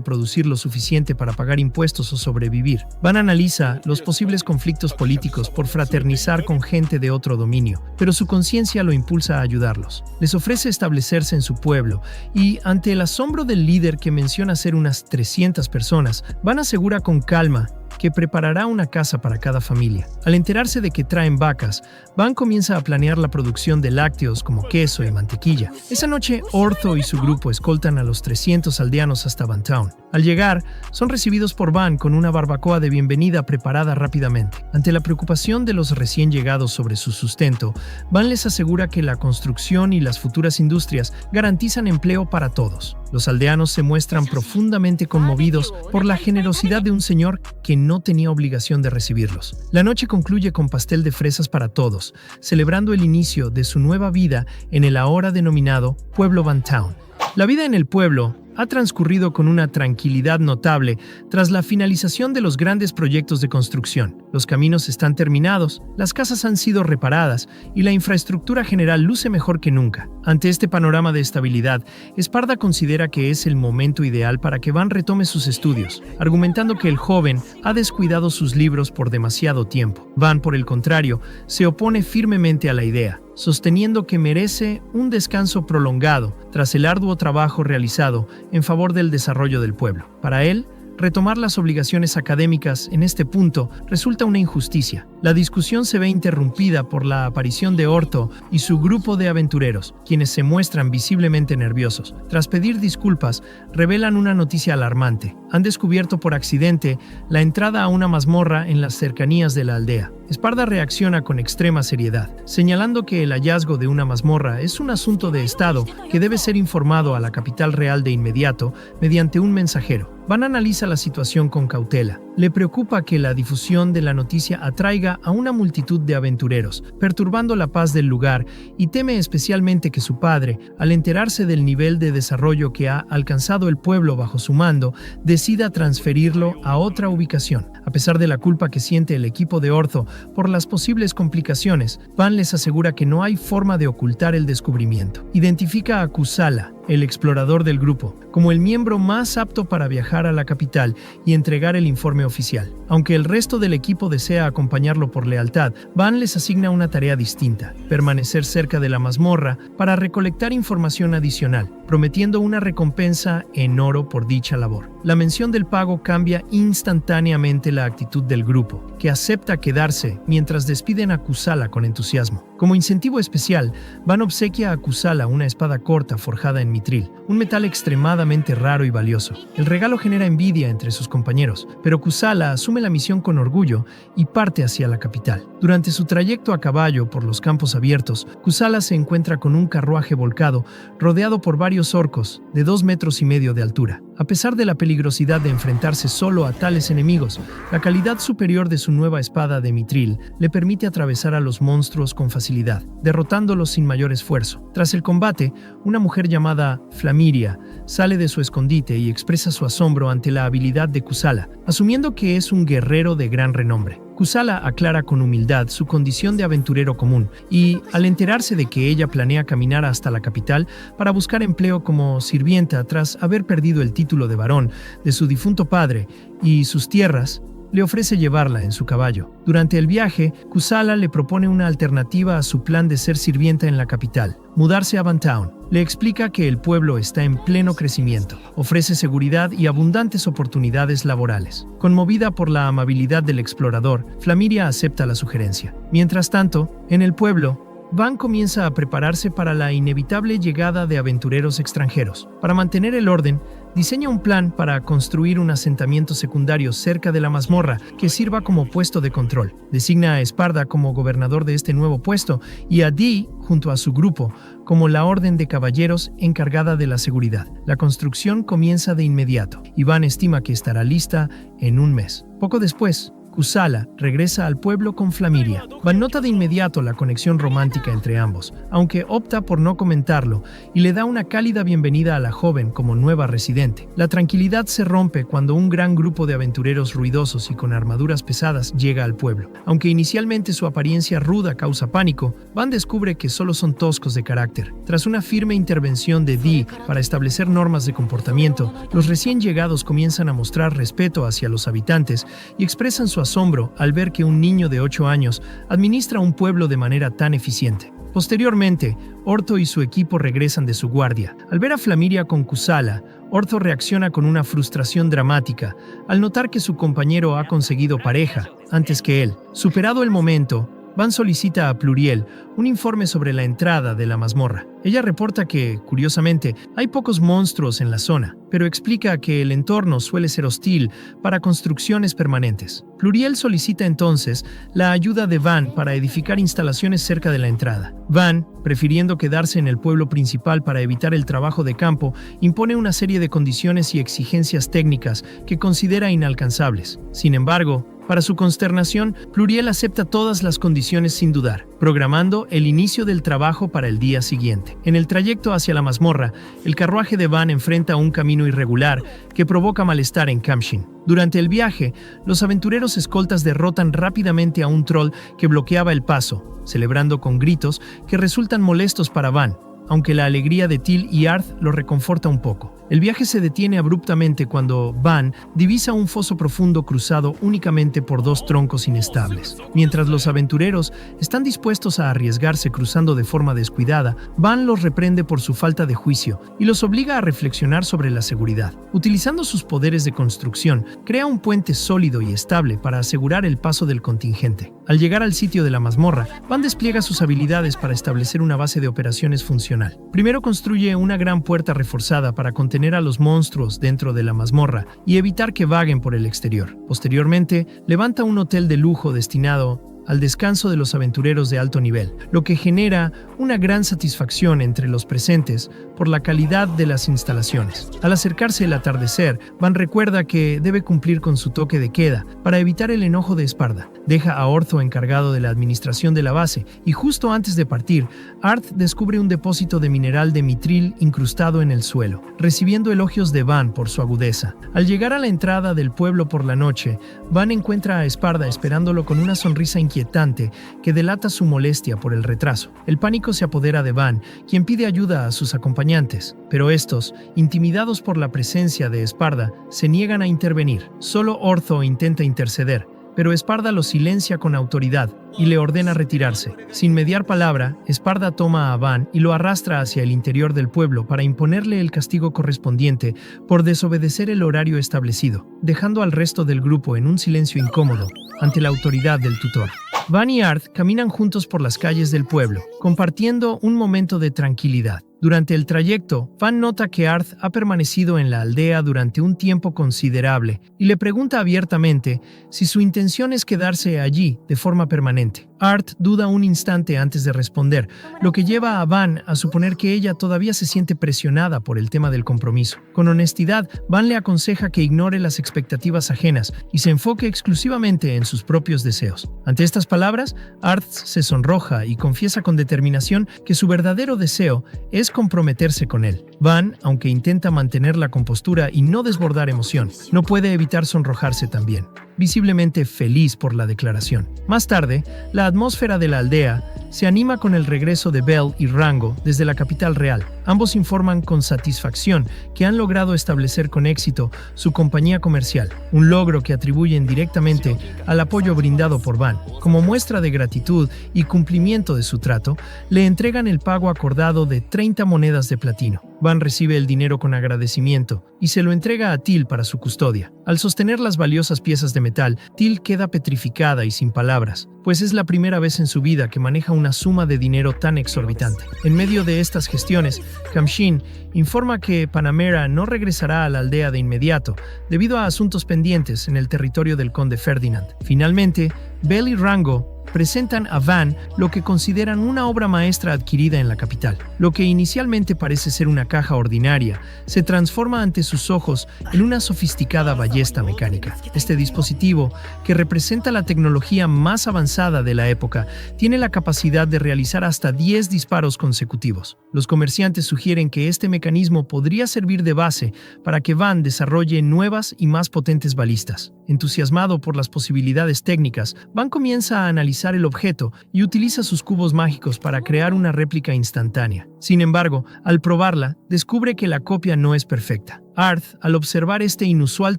producir lo suficiente para pagar impuestos o sobrevivir. Van analiza los posibles conflictos políticos por fraternizar con gente de otro dominio, pero su conciencia lo impulsa a ayudarlos. Les ofrece establecerse en su pueblo y, ante el asombro del líder que menciona ser unas 300 personas, Van asegura con calma que preparará una casa para cada familia. Al enterarse de que traen vacas, Van comienza a planear la producción de lácteos como queso y mantequilla. Esa noche, Ortho y su grupo escoltan a los 300 aldeanos hasta Vantown. Al llegar, son recibidos por Van con una barbacoa de bienvenida preparada rápidamente. Ante la preocupación de los recién llegados sobre su sustento, Van les asegura que la construcción y las futuras industrias garantizan empleo para todos. Los aldeanos se muestran profundamente conmovidos por la generosidad de un señor que no tenía obligación de recibirlos. La noche concluye con pastel de fresas para todos, celebrando el inicio de su nueva vida en el ahora denominado Pueblo Vantown. La vida en el pueblo ha transcurrido con una tranquilidad notable tras la finalización de los grandes proyectos de construcción. Los caminos están terminados, las casas han sido reparadas y la infraestructura general luce mejor que nunca. Ante este panorama de estabilidad, Sparda considera que es el momento ideal para que Van retome sus estudios, argumentando que el joven ha descuidado sus libros por demasiado tiempo. Van, por el contrario, se opone firmemente a la idea, sosteniendo que merece un descanso prolongado tras el arduo trabajo realizado en favor del desarrollo del pueblo. Para él, retomar las obligaciones académicas en este punto resulta una injusticia. La discusión se ve interrumpida por la aparición de Ortho y su grupo de aventureros, quienes se muestran visiblemente nerviosos. Tras pedir disculpas, revelan una noticia alarmante. Han descubierto por accidente la entrada a una mazmorra en las cercanías de la aldea. Sparda reacciona con extrema seriedad, señalando que el hallazgo de una mazmorra es un asunto de Estado que debe ser informado a la capital real de inmediato mediante un mensajero. Van analiza la situación con cautela. Le preocupa que la difusión de la noticia atraiga a una multitud de aventureros, perturbando la paz del lugar, y teme especialmente que su padre, al enterarse del nivel de desarrollo que ha alcanzado el pueblo bajo su mando, decida transferirlo a otra ubicación. A pesar de la culpa que siente el equipo de Ortho por las posibles complicaciones, Van les asegura que no hay forma de ocultar el descubrimiento. Identifica a Kusala, el explorador del grupo, como el miembro más apto para viajar a la capital y entregar el informe oficial. Aunque el resto del equipo desea acompañarlo por lealtad, Van les asigna una tarea distinta: permanecer cerca de la mazmorra para recolectar información adicional, prometiendo una recompensa en oro por dicha labor. La mención del pago cambia instantáneamente la actitud del grupo, que acepta quedarse mientras despiden a Kusala con entusiasmo. Como incentivo especial, Van obsequia a Kusala una espada corta forjada en mitril, un metal extremadamente raro y valioso. El regalo genera envidia entre sus compañeros, pero Kusala asume la misión con orgullo y parte hacia la capital. Durante su trayecto a caballo por los campos abiertos, Kusala se encuentra con un carruaje volcado rodeado por varios orcos de 2,5 metros de altura. A pesar de la peligrosidad de enfrentarse solo a tales enemigos, la calidad superior de su nueva espada de mitril le permite atravesar a los monstruos con facilidad, derrotándolos sin mayor esfuerzo. Tras el combate, una mujer llamada Flamiria sale de su escondite y expresa su asombro ante la habilidad de Kusala, asumiendo que es un guerrero de gran renombre. Kusala aclara con humildad su condición de aventurero común y, al enterarse de que ella planea caminar hasta la capital para buscar empleo como sirvienta tras haber perdido el título de varón de su difunto padre y sus tierras, le ofrece llevarla en su caballo. Durante el viaje, Kusala le propone una alternativa a su plan de ser sirvienta en la capital: mudarse a Vantown. Le explica que el pueblo está en pleno crecimiento, ofrece seguridad y abundantes oportunidades laborales. Conmovida por la amabilidad del explorador, Flamiria acepta la sugerencia. Mientras tanto, en el pueblo, Van comienza a prepararse para la inevitable llegada de aventureros extranjeros. Para mantener el orden, diseña un plan para construir un asentamiento secundario cerca de la mazmorra que sirva como puesto de control. Designa a Esparda como gobernador de este nuevo puesto y a Dee, junto a su grupo, como la orden de caballeros encargada de la seguridad. La construcción comienza de inmediato y Van estima que estará lista en un mes. Poco después, Kusala regresa al pueblo con Flamiria. Van nota de inmediato la conexión romántica entre ambos, aunque opta por no comentarlo y le da una cálida bienvenida a la joven como nueva residente. La tranquilidad se rompe cuando un gran grupo de aventureros ruidosos y con armaduras pesadas llega al pueblo. Aunque inicialmente su apariencia ruda causa pánico, Van descubre que solo son toscos de carácter. Tras una firme intervención de Dee para establecer normas de comportamiento, los recién llegados comienzan a mostrar respeto hacia los habitantes y expresan su asombro al ver que un niño de 8 años administra un pueblo de manera tan eficiente. Posteriormente, Ortho y su equipo regresan de su guardia. Al ver a Flamiria con Kusala, Ortho reacciona con una frustración dramática al notar que su compañero ha conseguido pareja antes que él. Superado el momento, Van solicita a Pluriel un informe sobre la entrada de la mazmorra. Ella reporta que, curiosamente, hay pocos monstruos en la zona, pero explica que el entorno suele ser hostil para construcciones permanentes. Pluriel solicita entonces la ayuda de Van para edificar instalaciones cerca de la entrada. Van, prefiriendo quedarse en el pueblo principal para evitar el trabajo de campo, impone una serie de condiciones y exigencias técnicas que considera inalcanzables. Sin embargo, para su consternación, Pluriel acepta todas las condiciones sin dudar, programando el inicio del trabajo para el día siguiente. En el trayecto hacia la mazmorra, el carruaje de Van enfrenta un camino irregular que provoca malestar en Kamshin. Durante el viaje, los aventureros escoltas derrotan rápidamente a un troll que bloqueaba el paso, celebrando con gritos que resultan molestos para Van, aunque la alegría de Til y Arth lo reconforta un poco. El viaje se detiene abruptamente cuando Van divisa un foso profundo cruzado únicamente por dos troncos inestables. Mientras los aventureros están dispuestos a arriesgarse cruzando de forma descuidada, Van los reprende por su falta de juicio y los obliga a reflexionar sobre la seguridad. Utilizando sus poderes de construcción, crea un puente sólido y estable para asegurar el paso del contingente. Al llegar al sitio de la mazmorra, Van despliega sus habilidades para establecer una base de operaciones funcional. Primero construye una gran puerta reforzada para contener a los monstruos dentro de la mazmorra y evitar que vaguen por el exterior. Posteriormente, levanta un hotel de lujo destinado al descanso de los aventureros de alto nivel, lo que genera una gran satisfacción entre los presentes por la calidad de las instalaciones. Al acercarse el atardecer, Van recuerda que debe cumplir con su toque de queda para evitar el enojo de Esparda. Deja a Ortho encargado de la administración de la base y justo antes de partir, Arth descubre un depósito de mineral de mitril incrustado en el suelo, recibiendo elogios de Van por su agudeza. Al llegar a la entrada del pueblo por la noche, Van encuentra a Esparda esperándolo con una sonrisa inquietante que delata su molestia por el retraso. El pánico se apodera de Van, quien pide ayuda a sus acompañantes, pero estos, intimidados por la presencia de Esparda, se niegan a intervenir. Solo Ortho intenta interceder, pero Esparda lo silencia con autoridad y le ordena retirarse. Sin mediar palabra, Esparda toma a Van y lo arrastra hacia el interior del pueblo para imponerle el castigo correspondiente por desobedecer el horario establecido, dejando al resto del grupo en un silencio incómodo ante la autoridad del tutor. Van y Arth caminan juntos por las calles del pueblo, compartiendo un momento de tranquilidad. Durante el trayecto, Van nota que Arth ha permanecido en la aldea durante un tiempo considerable y le pregunta abiertamente si su intención es quedarse allí de forma permanente. Arth duda un instante antes de responder, lo que lleva a Van a suponer que ella todavía se siente presionada por el tema del compromiso. Con honestidad, Van le aconseja que ignore las expectativas ajenas y se enfoque exclusivamente en sus propios deseos. Ante estas palabras, Arth se sonroja y confiesa con determinación que su verdadero deseo es comprometerse con él. Van, aunque intenta mantener la compostura y no desbordar emoción, no puede evitar sonrojarse también, visiblemente feliz por la declaración. Más tarde, la atmósfera de la aldea se anima con el regreso de Bell y Rango desde la capital real. Ambos informan con satisfacción que han logrado establecer con éxito su compañía comercial, un logro que atribuyen directamente al apoyo brindado por Van. Como muestra de gratitud y cumplimiento de su trato, le entregan el pago acordado de 30 monedas de platino. Van recibe el dinero con agradecimiento y se lo entrega a Teal para su custodia. Al sostener las valiosas piezas de metal, Teal queda petrificada y sin palabras, pues es la primera vez en su vida que maneja una suma de dinero tan exorbitante. En medio de estas gestiones, Kamshin informa que Panamera no regresará a la aldea de inmediato, debido a asuntos pendientes en el territorio del conde Ferdinand. Finalmente, Bell y Rango presentan a Van lo que consideran una obra maestra adquirida en la capital. Lo que inicialmente parece ser una caja ordinaria, se transforma ante sus ojos en una sofisticada ballesta mecánica. Este dispositivo, que representa la tecnología más avanzada de la época, tiene la capacidad de realizar hasta 10 disparos consecutivos. Los comerciantes sugieren que este mecanismo podría servir de base para que Van desarrolle nuevas y más potentes balistas. Entusiasmado por las posibilidades técnicas, Van comienza a analizar el objeto y utiliza sus cubos mágicos para crear una réplica instantánea. Sin embargo, al probarla, descubre que la copia no es perfecta. Arth, al observar este inusual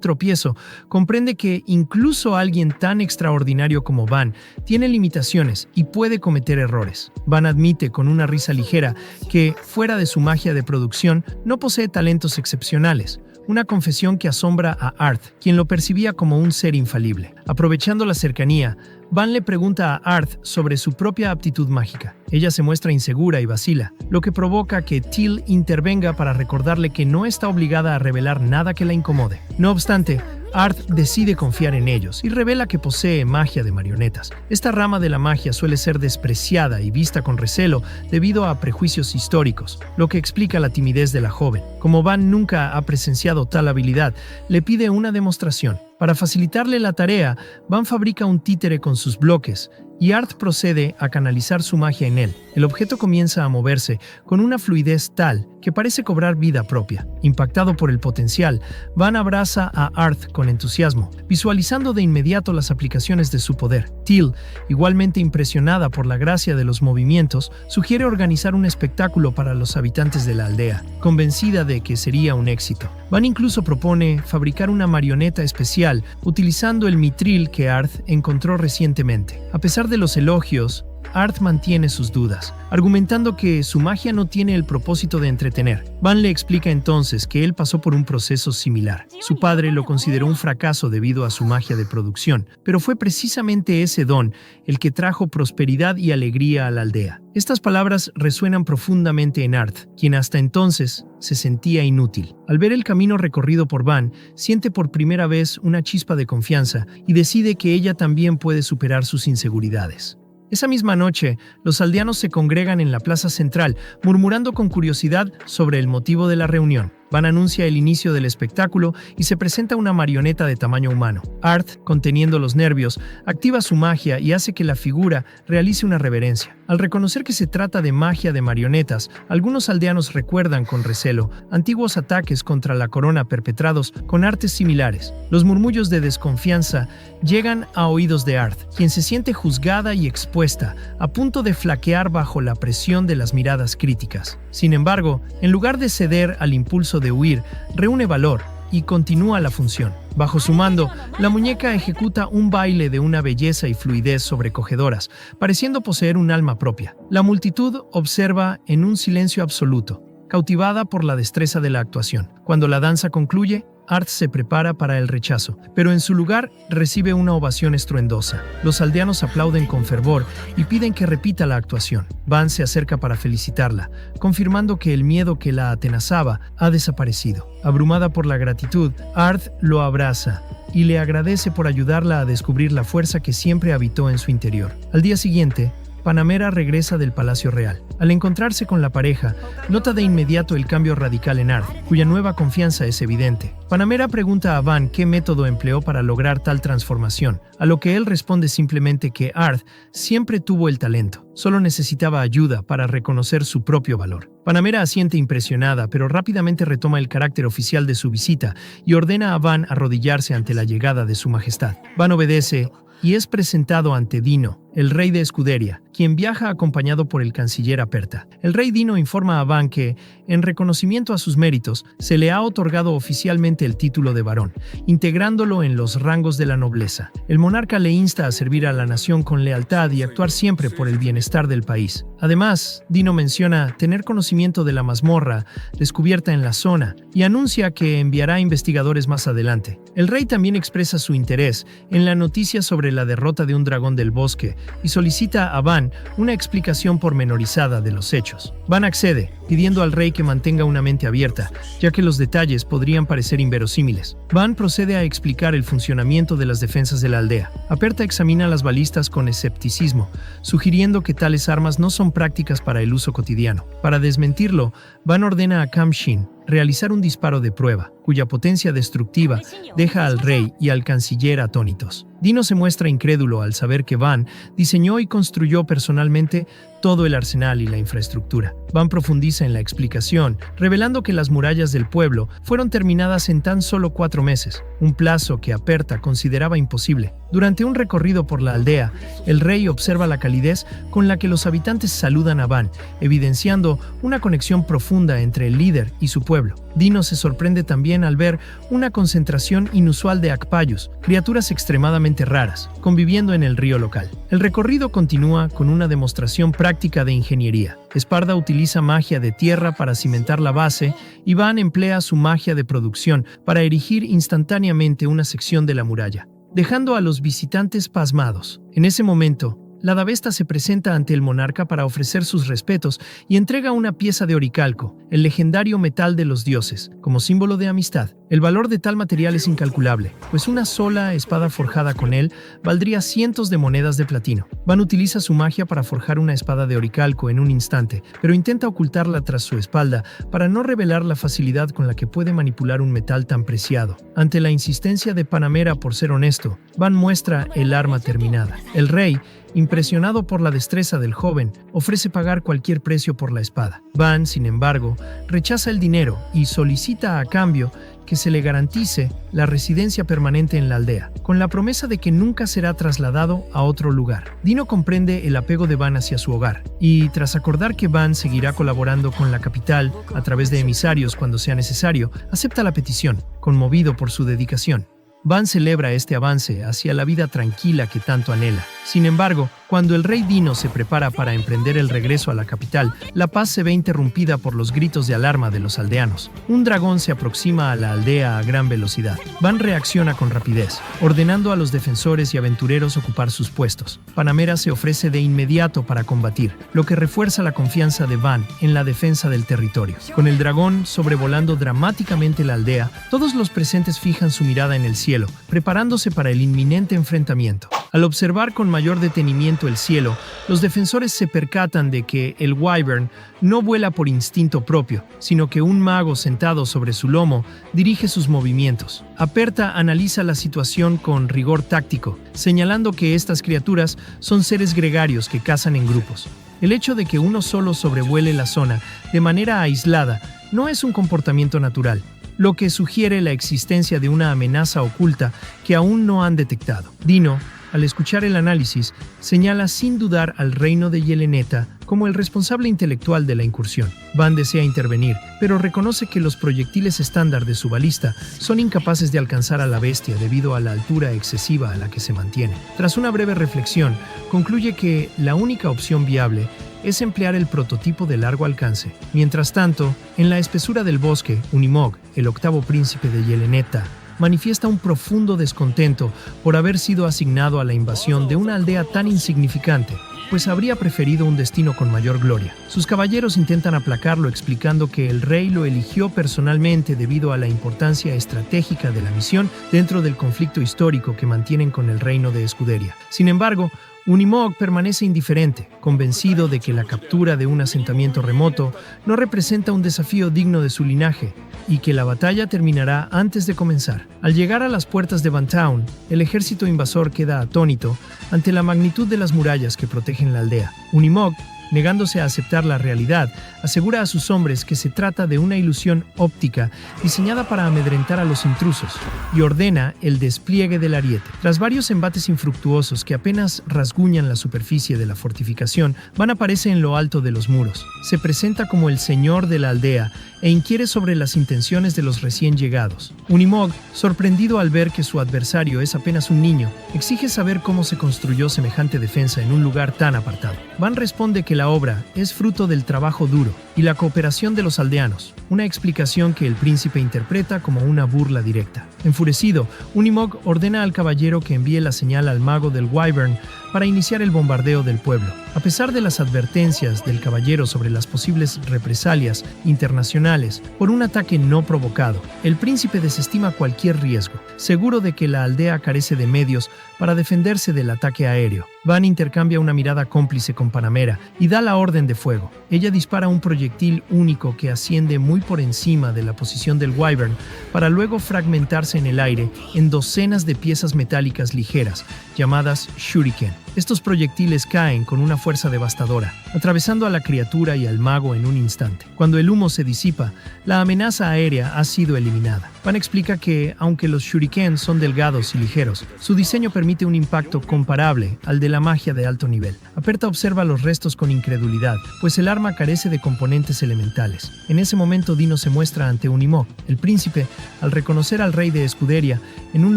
tropiezo, comprende que incluso alguien tan extraordinario como Van tiene limitaciones y puede cometer errores. Van admite con una risa ligera que, fuera de su magia de producción, no posee talentos excepcionales. Una confesión que asombra a Arth, quien lo percibía como un ser infalible. Aprovechando la cercanía, Van le pregunta a Arth sobre su propia aptitud mágica. Ella se muestra insegura y vacila, lo que provoca que Teal intervenga para recordarle que no está obligada a revelar nada que la incomode. No obstante, Arth decide confiar en ellos y revela que posee magia de marionetas. Esta rama de la magia suele ser despreciada y vista con recelo debido a prejuicios históricos, lo que explica la timidez de la joven. Como Van nunca ha presenciado tal habilidad, le pide una demostración. Para facilitarle la tarea, Van fabrica un títere con sus bloques y Arth procede a canalizar su magia en él. El objeto comienza a moverse con una fluidez tal que parece cobrar vida propia. Impactado por el potencial, Van abraza a Arth con entusiasmo, visualizando de inmediato las aplicaciones de su poder. Teal, igualmente impresionada por la gracia de los movimientos, sugiere organizar un espectáculo para los habitantes de la aldea, convencida de que sería un éxito. Van incluso propone fabricar una marioneta especial utilizando el mitril que Arth encontró recientemente. A pesar de los elogios, Arth mantiene sus dudas, argumentando que su magia no tiene el propósito de entretener. Van le explica entonces que él pasó por un proceso similar. Su padre lo consideró un fracaso debido a su magia de producción, pero fue precisamente ese don el que trajo prosperidad y alegría a la aldea. Estas palabras resuenan profundamente en Arth, quien hasta entonces se sentía inútil. Al ver el camino recorrido por Van, siente por primera vez una chispa de confianza y decide que ella también puede superar sus inseguridades. Esa misma noche, los aldeanos se congregan en la plaza central, murmurando con curiosidad sobre el motivo de la reunión. Van anuncia el inicio del espectáculo y se presenta una marioneta de tamaño humano. Arth, conteniendo los nervios, activa su magia y hace que la figura realice una reverencia. Al reconocer que se trata de magia de marionetas, algunos aldeanos recuerdan con recelo antiguos ataques contra la corona perpetrados con artes similares. Los murmullos de desconfianza llegan a oídos de Arth, quien se siente juzgada y expuesta, a punto de flaquear bajo la presión de las miradas críticas. Sin embargo, en lugar de ceder al impulso de huir, reúne valor y continúa la función. Bajo su mando, la muñeca ejecuta un baile de una belleza y fluidez sobrecogedoras, pareciendo poseer un alma propia. La multitud observa en un silencio absoluto, cautivada por la destreza de la actuación. Cuando la danza concluye, Arth se prepara para el rechazo, pero en su lugar recibe una ovación estruendosa. Los aldeanos aplauden con fervor y piden que repita la actuación. Van se acerca para felicitarla, confirmando que el miedo que la atenazaba ha desaparecido. Abrumada por la gratitud, Arth lo abraza y le agradece por ayudarla a descubrir la fuerza que siempre habitó en su interior. Al día siguiente, Panamera regresa del Palacio Real. Al encontrarse con la pareja, nota de inmediato el cambio radical en Arth, cuya nueva confianza es evidente. Panamera pregunta a Van qué método empleó para lograr tal transformación, a lo que él responde simplemente que Arth siempre tuvo el talento, solo necesitaba ayuda para reconocer su propio valor. Panamera asiente impresionada, pero rápidamente retoma el carácter oficial de su visita y ordena a Van arrodillarse ante la llegada de su majestad. Van obedece y es presentado ante Dino, el rey de Escuderia, quien viaja acompañado por el canciller Aperta. El rey Dino informa a Van que, en reconocimiento a sus méritos, se le ha otorgado oficialmente el título de varón, integrándolo en los rangos de la nobleza. El monarca le insta a servir a la nación con lealtad y actuar siempre por el bienestar del país. Además, Dino menciona tener conocimiento de la mazmorra descubierta en la zona y anuncia que enviará investigadores más adelante. El rey también expresa su interés en la noticia sobre la derrota de un dragón del bosque y solicita a Van una explicación pormenorizada de los hechos. Van accede, pidiendo al rey que mantenga una mente abierta, ya que los detalles podrían parecer inverosímiles. Van procede a explicar el funcionamiento de las defensas de la aldea. Aperta examina las balistas con escepticismo, sugiriendo que tales armas no son prácticas para el uso cotidiano. Para desmentirlo, Van ordena a Kamshin realizar un disparo de prueba, cuya potencia destructiva deja al rey y al canciller atónitos. Dino se muestra incrédulo al saber que Van diseñó y construyó personalmente todo el arsenal y la infraestructura. Van profundiza en la explicación, revelando que las murallas del pueblo fueron terminadas en tan solo 4 meses, un plazo que Aperta consideraba imposible. Durante un recorrido por la aldea, el rey observa la calidez con la que los habitantes saludan a Van, evidenciando una conexión profunda entre el líder y su pueblo. Dino se sorprende también al ver una concentración inusual de akpayus, criaturas extremadamente raras, conviviendo en el río local. El recorrido continúa con una demostración práctica de ingeniería. Esparda utiliza magia de tierra para cimentar la base y Van emplea su magia de producción para erigir instantáneamente una sección de la muralla, dejando a los visitantes pasmados. En ese momento, la Davesta se presenta ante el monarca para ofrecer sus respetos y entrega una pieza de oricalco, el legendario metal de los dioses, como símbolo de amistad. El valor de tal material es incalculable, pues una sola espada forjada con él valdría cientos de monedas de platino. Van utiliza su magia para forjar una espada de oricalco en un instante, pero intenta ocultarla tras su espalda para no revelar la facilidad con la que puede manipular un metal tan preciado. Ante la insistencia de Panamera por ser honesto, Van muestra el arma terminada. El rey, impresionado por la destreza del joven, ofrece pagar cualquier precio por la espada. Van, sin embargo, rechaza el dinero y solicita a cambio que se le garantice la residencia permanente en la aldea, con la promesa de que nunca será trasladado a otro lugar. Dino comprende el apego de Van hacia su hogar, y tras acordar que Van seguirá colaborando con la capital a través de emisarios cuando sea necesario, acepta la petición, conmovido por su dedicación. Van celebra este avance hacia la vida tranquila que tanto anhela. Sin embargo, cuando el rey Dino se prepara para emprender el regreso a la capital, la paz se ve interrumpida por los gritos de alarma de los aldeanos. Un dragón se aproxima a la aldea a gran velocidad. Van reacciona con rapidez, ordenando a los defensores y aventureros ocupar sus puestos. Panamera se ofrece de inmediato para combatir, lo que refuerza la confianza de Van en la defensa del territorio. Con el dragón sobrevolando dramáticamente la aldea, todos los presentes fijan su mirada en el cielo, preparándose para el inminente enfrentamiento. Al observar con mayor detenimiento el cielo, los defensores se percatan de que el Wyvern no vuela por instinto propio, sino que un mago sentado sobre su lomo dirige sus movimientos. Aperta analiza la situación con rigor táctico, señalando que estas criaturas son seres gregarios que cazan en grupos. El hecho de que uno solo sobrevuele la zona de manera aislada no es un comportamiento natural, lo que sugiere la existencia de una amenaza oculta que aún no han detectado. Dino, al escuchar el análisis, señala sin dudar al reino de Yeleneta como el responsable intelectual de la incursión. Van desea intervenir, pero reconoce que los proyectiles estándar de su balista son incapaces de alcanzar a la bestia debido a la altura excesiva a la que se mantiene. Tras una breve reflexión, concluye que la única opción viable es emplear el prototipo de largo alcance. Mientras tanto, en la espesura del bosque, Unimog, el octavo príncipe de Yeleneta, manifiesta un profundo descontento por haber sido asignado a la invasión de una aldea tan insignificante, pues habría preferido un destino con mayor gloria. Sus caballeros intentan aplacarlo explicando que el rey lo eligió personalmente debido a la importancia estratégica de la misión dentro del conflicto histórico que mantienen con el reino de Escuderia. Sin embargo, Unimog permanece indiferente, convencido de que la captura de un asentamiento remoto no representa un desafío digno de su linaje y que la batalla terminará antes de comenzar. Al llegar a las puertas de Bantown, el ejército invasor queda atónito ante la magnitud de las murallas que protegen la aldea. Unimog Negándose a aceptar la realidad, asegura a sus hombres que se trata de una ilusión óptica diseñada para amedrentar a los intrusos, y ordena el despliegue del ariete. Tras varios embates infructuosos que apenas rasguñan la superficie de la fortificación, Van aparece en lo alto de los muros. Se presenta como el señor de la aldea e inquiere sobre las intenciones de los recién llegados. Unimog, sorprendido al ver que su adversario es apenas un niño, exige saber cómo se construyó semejante defensa en un lugar tan apartado. Van responde que la obra es fruto del trabajo duro y la cooperación de los aldeanos, una explicación que el príncipe interpreta como una burla directa. Enfurecido, Unimog ordena al caballero que envíe la señal al mago del Wyvern para iniciar el bombardeo del pueblo. A pesar de las advertencias del caballero sobre las posibles represalias internacionales por un ataque no provocado, el príncipe desestima cualquier riesgo, seguro de que la aldea carece de medios para defenderse del ataque aéreo. Van intercambia una mirada cómplice con Panamera y da la orden de fuego. Ella dispara un proyectil único que asciende muy por encima de la posición del Wyvern para luego fragmentarse en el aire en docenas de piezas metálicas ligeras, llamadas shuriken. Estos proyectiles caen con una fuerza devastadora, atravesando a la criatura y al mago en un instante. Cuando el humo se disipa, la amenaza aérea ha sido eliminada. Van explica que, aunque los shuriken son delgados y ligeros, su diseño permite un impacto comparable al de la magia de alto nivel. Aperta observa los restos con incredulidad, pues el arma carece de componentes elementales. En ese momento Dino se muestra ante Unimog. El príncipe, al reconocer al rey de Escuderia en un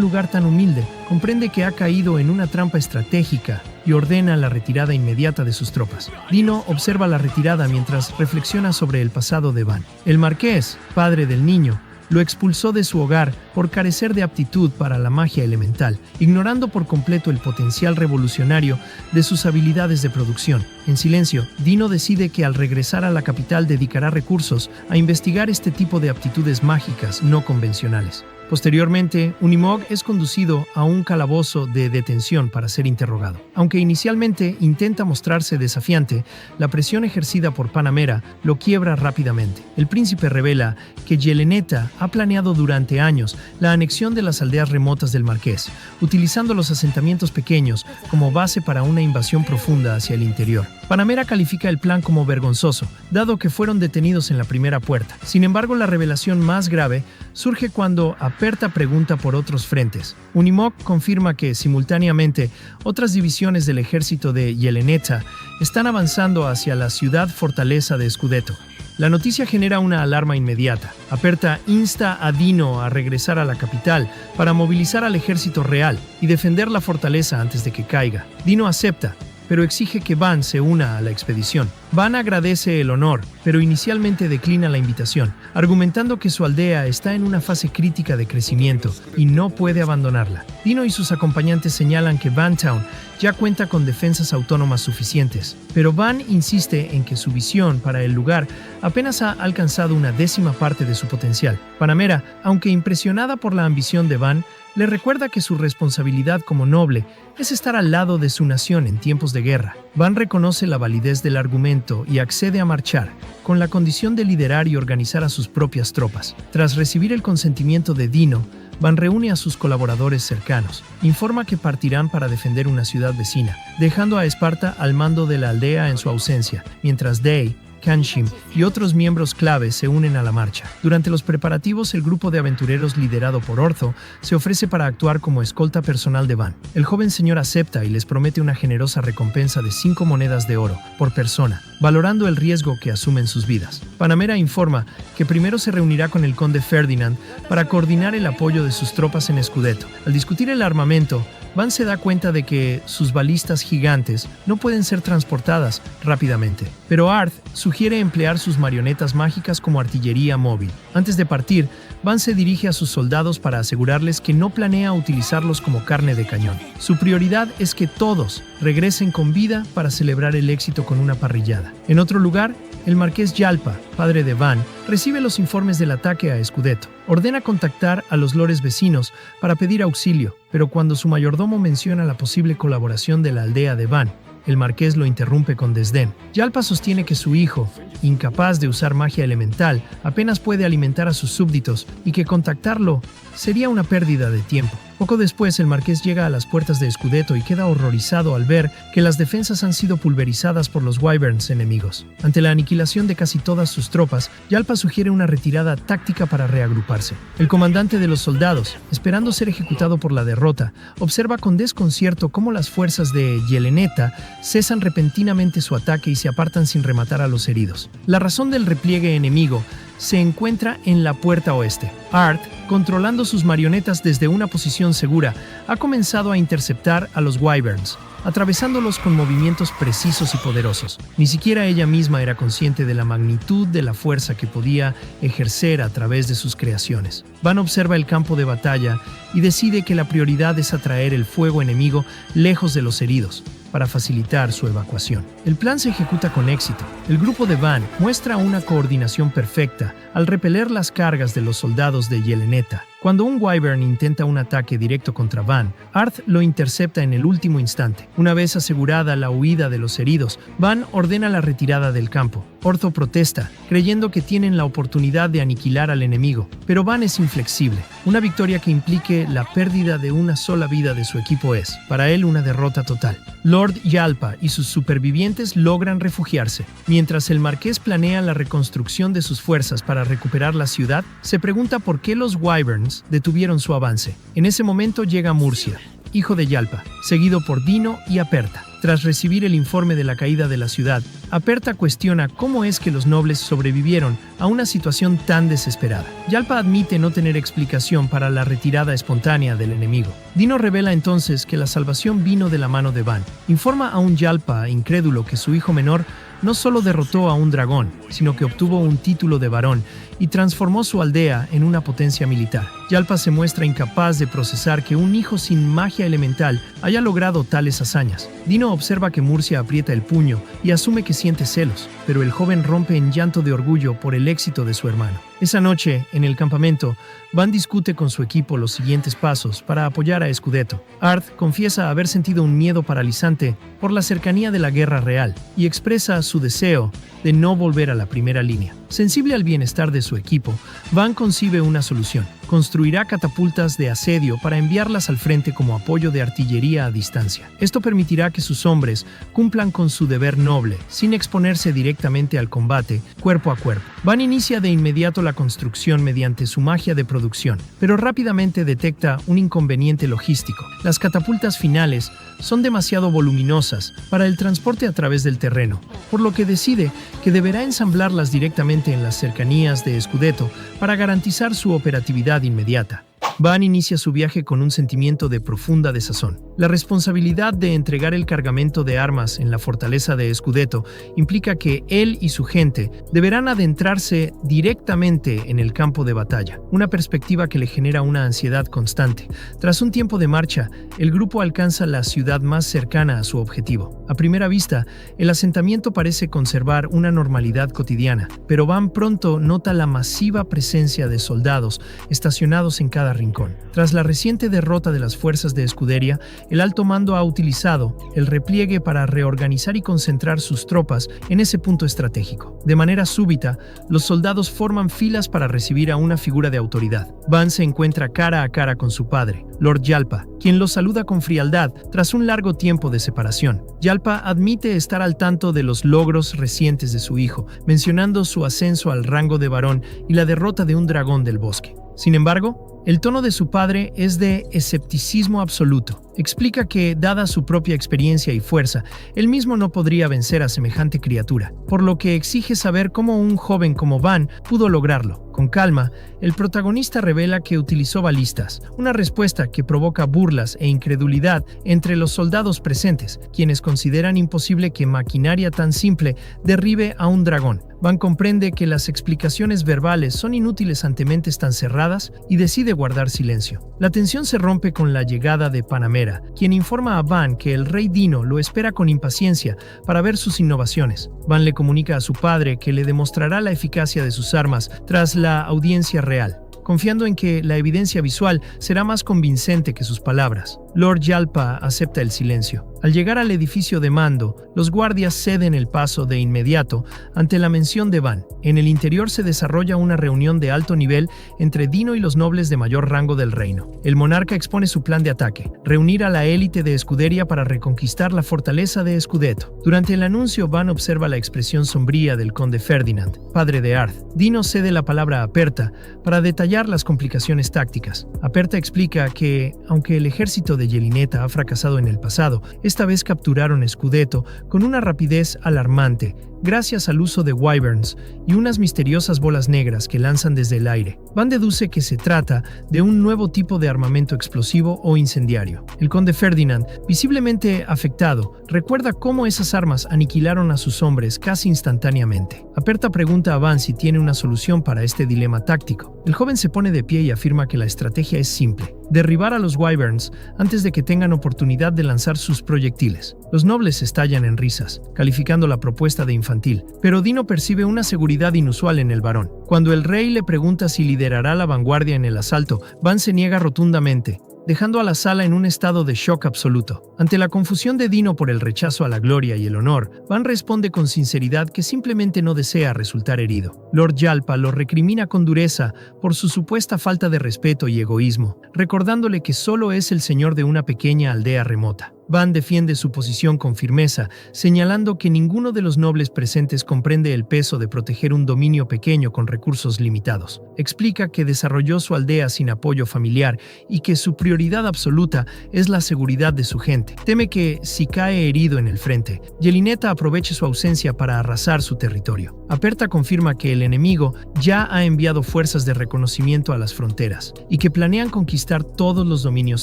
lugar tan humilde, comprende que ha caído en una trampa estratégica y ordena la retirada inmediata de sus tropas. Dino observa la retirada mientras reflexiona sobre el pasado de Van. El marqués, padre del niño, lo expulsó de su hogar por carecer de aptitud para la magia elemental, ignorando por completo el potencial revolucionario de sus habilidades de producción. En silencio, Dino decide que al regresar a la capital dedicará recursos a investigar este tipo de aptitudes mágicas no convencionales. Posteriormente, Unimog es conducido a un calabozo de detención para ser interrogado. Aunque inicialmente intenta mostrarse desafiante, la presión ejercida por Panamera lo quiebra rápidamente. El príncipe revela que Yeleneta ha planeado durante años la anexión de las aldeas remotas del Marqués, utilizando los asentamientos pequeños como base para una invasión profunda hacia el interior. Panamera califica el plan como vergonzoso, dado que fueron detenidos en la primera puerta. Sin embargo, la revelación más grave surge cuando Aperta pregunta por otros frentes. Unimog confirma que, simultáneamente, otras divisiones del ejército de Yeleneta están avanzando hacia la ciudad-fortaleza de Scudetto. La noticia genera una alarma inmediata. Aperta insta a Dino a regresar a la capital para movilizar al ejército real y defender la fortaleza antes de que caiga. Dino acepta, pero exige que Van se una a la expedición. Van agradece el honor, pero inicialmente declina la invitación, argumentando que su aldea está en una fase crítica de crecimiento y no puede abandonarla. Dino y sus acompañantes señalan que Van Town ya cuenta con defensas autónomas suficientes, pero Van insiste en que su visión para el lugar apenas ha alcanzado una décima parte de su potencial. Panamera, aunque impresionada por la ambición de Van, le recuerda que su responsabilidad como noble es estar al lado de su nación en tiempos de guerra. Van reconoce la validez del argumento y accede a marchar, con la condición de liderar y organizar a sus propias tropas. Tras recibir el consentimiento de Dino, Van reúne a sus colaboradores cercanos. Informa que partirán para defender una ciudad vecina, dejando a Esparta al mando de la aldea en su ausencia, mientras Day, Kanshim y otros miembros clave se unen a la marcha. Durante los preparativos, el grupo de aventureros liderado por Ortho se ofrece para actuar como escolta personal de Van. El joven señor acepta y les promete una generosa recompensa de 5 monedas de oro por persona, valorando el riesgo que asumen sus vidas. Panamera informa que primero se reunirá con el conde Ferdinand para coordinar el apoyo de sus tropas en Scudetto. Al discutir el armamento, Van se da cuenta de que sus balistas gigantes no pueden ser transportadas rápidamente, pero Arth sugiere emplear sus marionetas mágicas como artillería móvil. Antes de partir, Van se dirige a sus soldados para asegurarles que no planea utilizarlos como carne de cañón. Su prioridad es que todos regresen con vida para celebrar el éxito con una parrillada. En otro lugar, el marqués Yalpa, padre de Van, recibe los informes del ataque a Scudetto. Ordena contactar a los lores vecinos para pedir auxilio, pero cuando su mayordomo menciona la posible colaboración de la aldea de Van, el marqués lo interrumpe con desdén. Yalpa sostiene que su hijo, incapaz de usar magia elemental, apenas puede alimentar a sus súbditos y que contactarlo sería una pérdida de tiempo. Poco después, el marqués llega a las puertas de Scudetto y queda horrorizado al ver que las defensas han sido pulverizadas por los wyverns enemigos. Ante la aniquilación de casi todas sus tropas, Yalpa sugiere una retirada táctica para reagruparse. El comandante de los soldados, esperando ser ejecutado por la derrota, observa con desconcierto cómo las fuerzas de Yeleneta cesan repentinamente su ataque y se apartan sin rematar a los heridos. La razón del repliegue enemigo se encuentra en la puerta oeste. Art, controlando sus marionetas desde una posición segura, ha comenzado a interceptar a los wyverns, atravesándolos con movimientos precisos y poderosos. Ni siquiera ella misma era consciente de la magnitud de la fuerza que podía ejercer a través de sus creaciones. Van observa el campo de batalla y decide que la prioridad es atraer el fuego enemigo lejos de los heridos, para facilitar su evacuación. El plan se ejecuta con éxito. El grupo de Van muestra una coordinación perfecta al repeler las cargas de los soldados de Yeleneta. Cuando un wyvern intenta un ataque directo contra Van, Art lo intercepta en el último instante. Una vez asegurada la huida de los heridos, Van ordena la retirada del campo. Ortho protesta, creyendo que tienen la oportunidad de aniquilar al enemigo, pero Van es inflexible. Una victoria que implique la pérdida de una sola vida de su equipo es, para él, una derrota total. Lord Yalpa y sus supervivientes logran refugiarse. Mientras el marqués planea la reconstrucción de sus fuerzas para recuperar la ciudad, se pregunta por qué los wyverns detuvieron su avance. En ese momento llega Murcia, hijo de Yalpa, seguido por Dino y Aperta. Tras recibir el informe de la caída de la ciudad, Aperta cuestiona cómo es que los nobles sobrevivieron a una situación tan desesperada. Yalpa admite no tener explicación para la retirada espontánea del enemigo. Dino revela entonces que la salvación vino de la mano de Van. Informa a un Yalpa incrédulo que su hijo menor no solo derrotó a un dragón, sino que obtuvo un título de varón y transformó su aldea en una potencia militar. Yalpa se muestra incapaz de procesar que un hijo sin magia elemental haya logrado tales hazañas. Dino observa que Murcia aprieta el puño y asume que siente celos, pero el joven rompe en llanto de orgullo por el éxito de su hermano. Esa noche, en el campamento, Van discute con su equipo los siguientes pasos para apoyar a Scudetto. Art confiesa haber sentido un miedo paralizante por la cercanía de la guerra real y expresa su deseo de no volver a la primera línea. Sensible al bienestar de su equipo, Van concibe una solución. Construirá catapultas de asedio para enviarlas al frente como apoyo de artillería a distancia. Esto permitirá que sus hombres cumplan con su deber noble, sin exponerse directamente al combate, cuerpo a cuerpo. Van inicia de inmediato la construcción mediante su magia de producción, pero rápidamente detecta un inconveniente logístico. Las catapultas finales son demasiado voluminosas para el transporte a través del terreno, por lo que decide que deberá ensamblarlas directamente en las cercanías de Scudetto para garantizar su operatividad inmediata. Van inicia su viaje con un sentimiento de profunda desazón. La responsabilidad de entregar el cargamento de armas en la fortaleza de Scudetto implica que él y su gente deberán adentrarse directamente en el campo de batalla, una perspectiva que le genera una ansiedad constante. Tras un tiempo de marcha, el grupo alcanza la ciudad más cercana a su objetivo. A primera vista, el asentamiento parece conservar una normalidad cotidiana, pero Van pronto nota la masiva presencia de soldados estacionados en cada rincón. Tras la reciente derrota de las fuerzas de Scuderia, el alto mando ha utilizado el repliegue para reorganizar y concentrar sus tropas en ese punto estratégico. De manera súbita, los soldados forman filas para recibir a una figura de autoridad. Van se encuentra cara a cara con su padre, Lord Yalpa, quien lo saluda con frialdad tras un largo tiempo de separación. Yalpa admite estar al tanto de los logros recientes de su hijo, mencionando su ascenso al rango de varón y la derrota de un dragón del bosque. Sin embargo, el tono de su padre es de escepticismo absoluto. Explica que, dada su propia experiencia y fuerza, él mismo no podría vencer a semejante criatura, por lo que exige saber cómo un joven como Van pudo lograrlo. Con calma, el protagonista revela que utilizó balistas, una respuesta que provoca burlas e incredulidad entre los soldados presentes, quienes consideran imposible que maquinaria tan simple derribe a un dragón. Van comprende que las explicaciones verbales son inútiles ante mentes tan cerradas y decide guardar silencio. La tensión se rompe con la llegada de Panamera, quien informa a Van que el rey Dino lo espera con impaciencia para ver sus innovaciones. Van le comunica a su padre que le demostrará la eficacia de sus armas tras la audiencia real, confiando en que la evidencia visual será más convincente que sus palabras. Lord Yalpa acepta el silencio. Al llegar al edificio de mando, los guardias ceden el paso de inmediato ante la mención de Van. En el interior se desarrolla una reunión de alto nivel entre Dino y los nobles de mayor rango del reino. El monarca expone su plan de ataque: reunir a la élite de Scuderia para reconquistar la fortaleza de Scudetto. Durante el anuncio, Van observa la expresión sombría del conde Ferdinand, padre de Arth. Dino cede la palabra a Aperta para detallar las complicaciones tácticas. Aperta explica que, aunque el ejército de Yelineta ha fracasado en el pasado, esta vez capturaron Scudetto con una rapidez alarmante, gracias al uso de wyverns y unas misteriosas bolas negras que lanzan desde el aire. Van deduce que se trata de un nuevo tipo de armamento explosivo o incendiario. El conde Ferdinand, visiblemente afectado, recuerda cómo esas armas aniquilaron a sus hombres casi instantáneamente. Aperta pregunta a Van si tiene una solución para este dilema táctico. El joven se pone de pie y afirma que la estrategia es simple: derribar a los wyverns antes de que tengan oportunidad de lanzar sus proyectiles. Los nobles estallan en risas, calificando la propuesta de infantil, pero Dino percibe una seguridad inusual en el varón. Cuando el rey le pregunta si liderará la vanguardia en el asalto, Van se niega rotundamente, dejando a la sala en un estado de shock absoluto. Ante la confusión de Dino por el rechazo a la gloria y el honor, Van responde con sinceridad que simplemente no desea resultar herido. Lord Yalpa lo recrimina con dureza por su supuesta falta de respeto y egoísmo, recordándole que solo es el señor de una pequeña aldea remota. Van defiende su posición con firmeza, señalando que ninguno de los nobles presentes comprende el peso de proteger un dominio pequeño con recursos limitados. Explica que desarrolló su aldea sin apoyo familiar y que su prioridad absoluta es la seguridad de su gente. Teme que, si cae herido en el frente, Yelineta aproveche su ausencia para arrasar su territorio. Aperta confirma que el enemigo ya ha enviado fuerzas de reconocimiento a las fronteras y que planean conquistar todos los dominios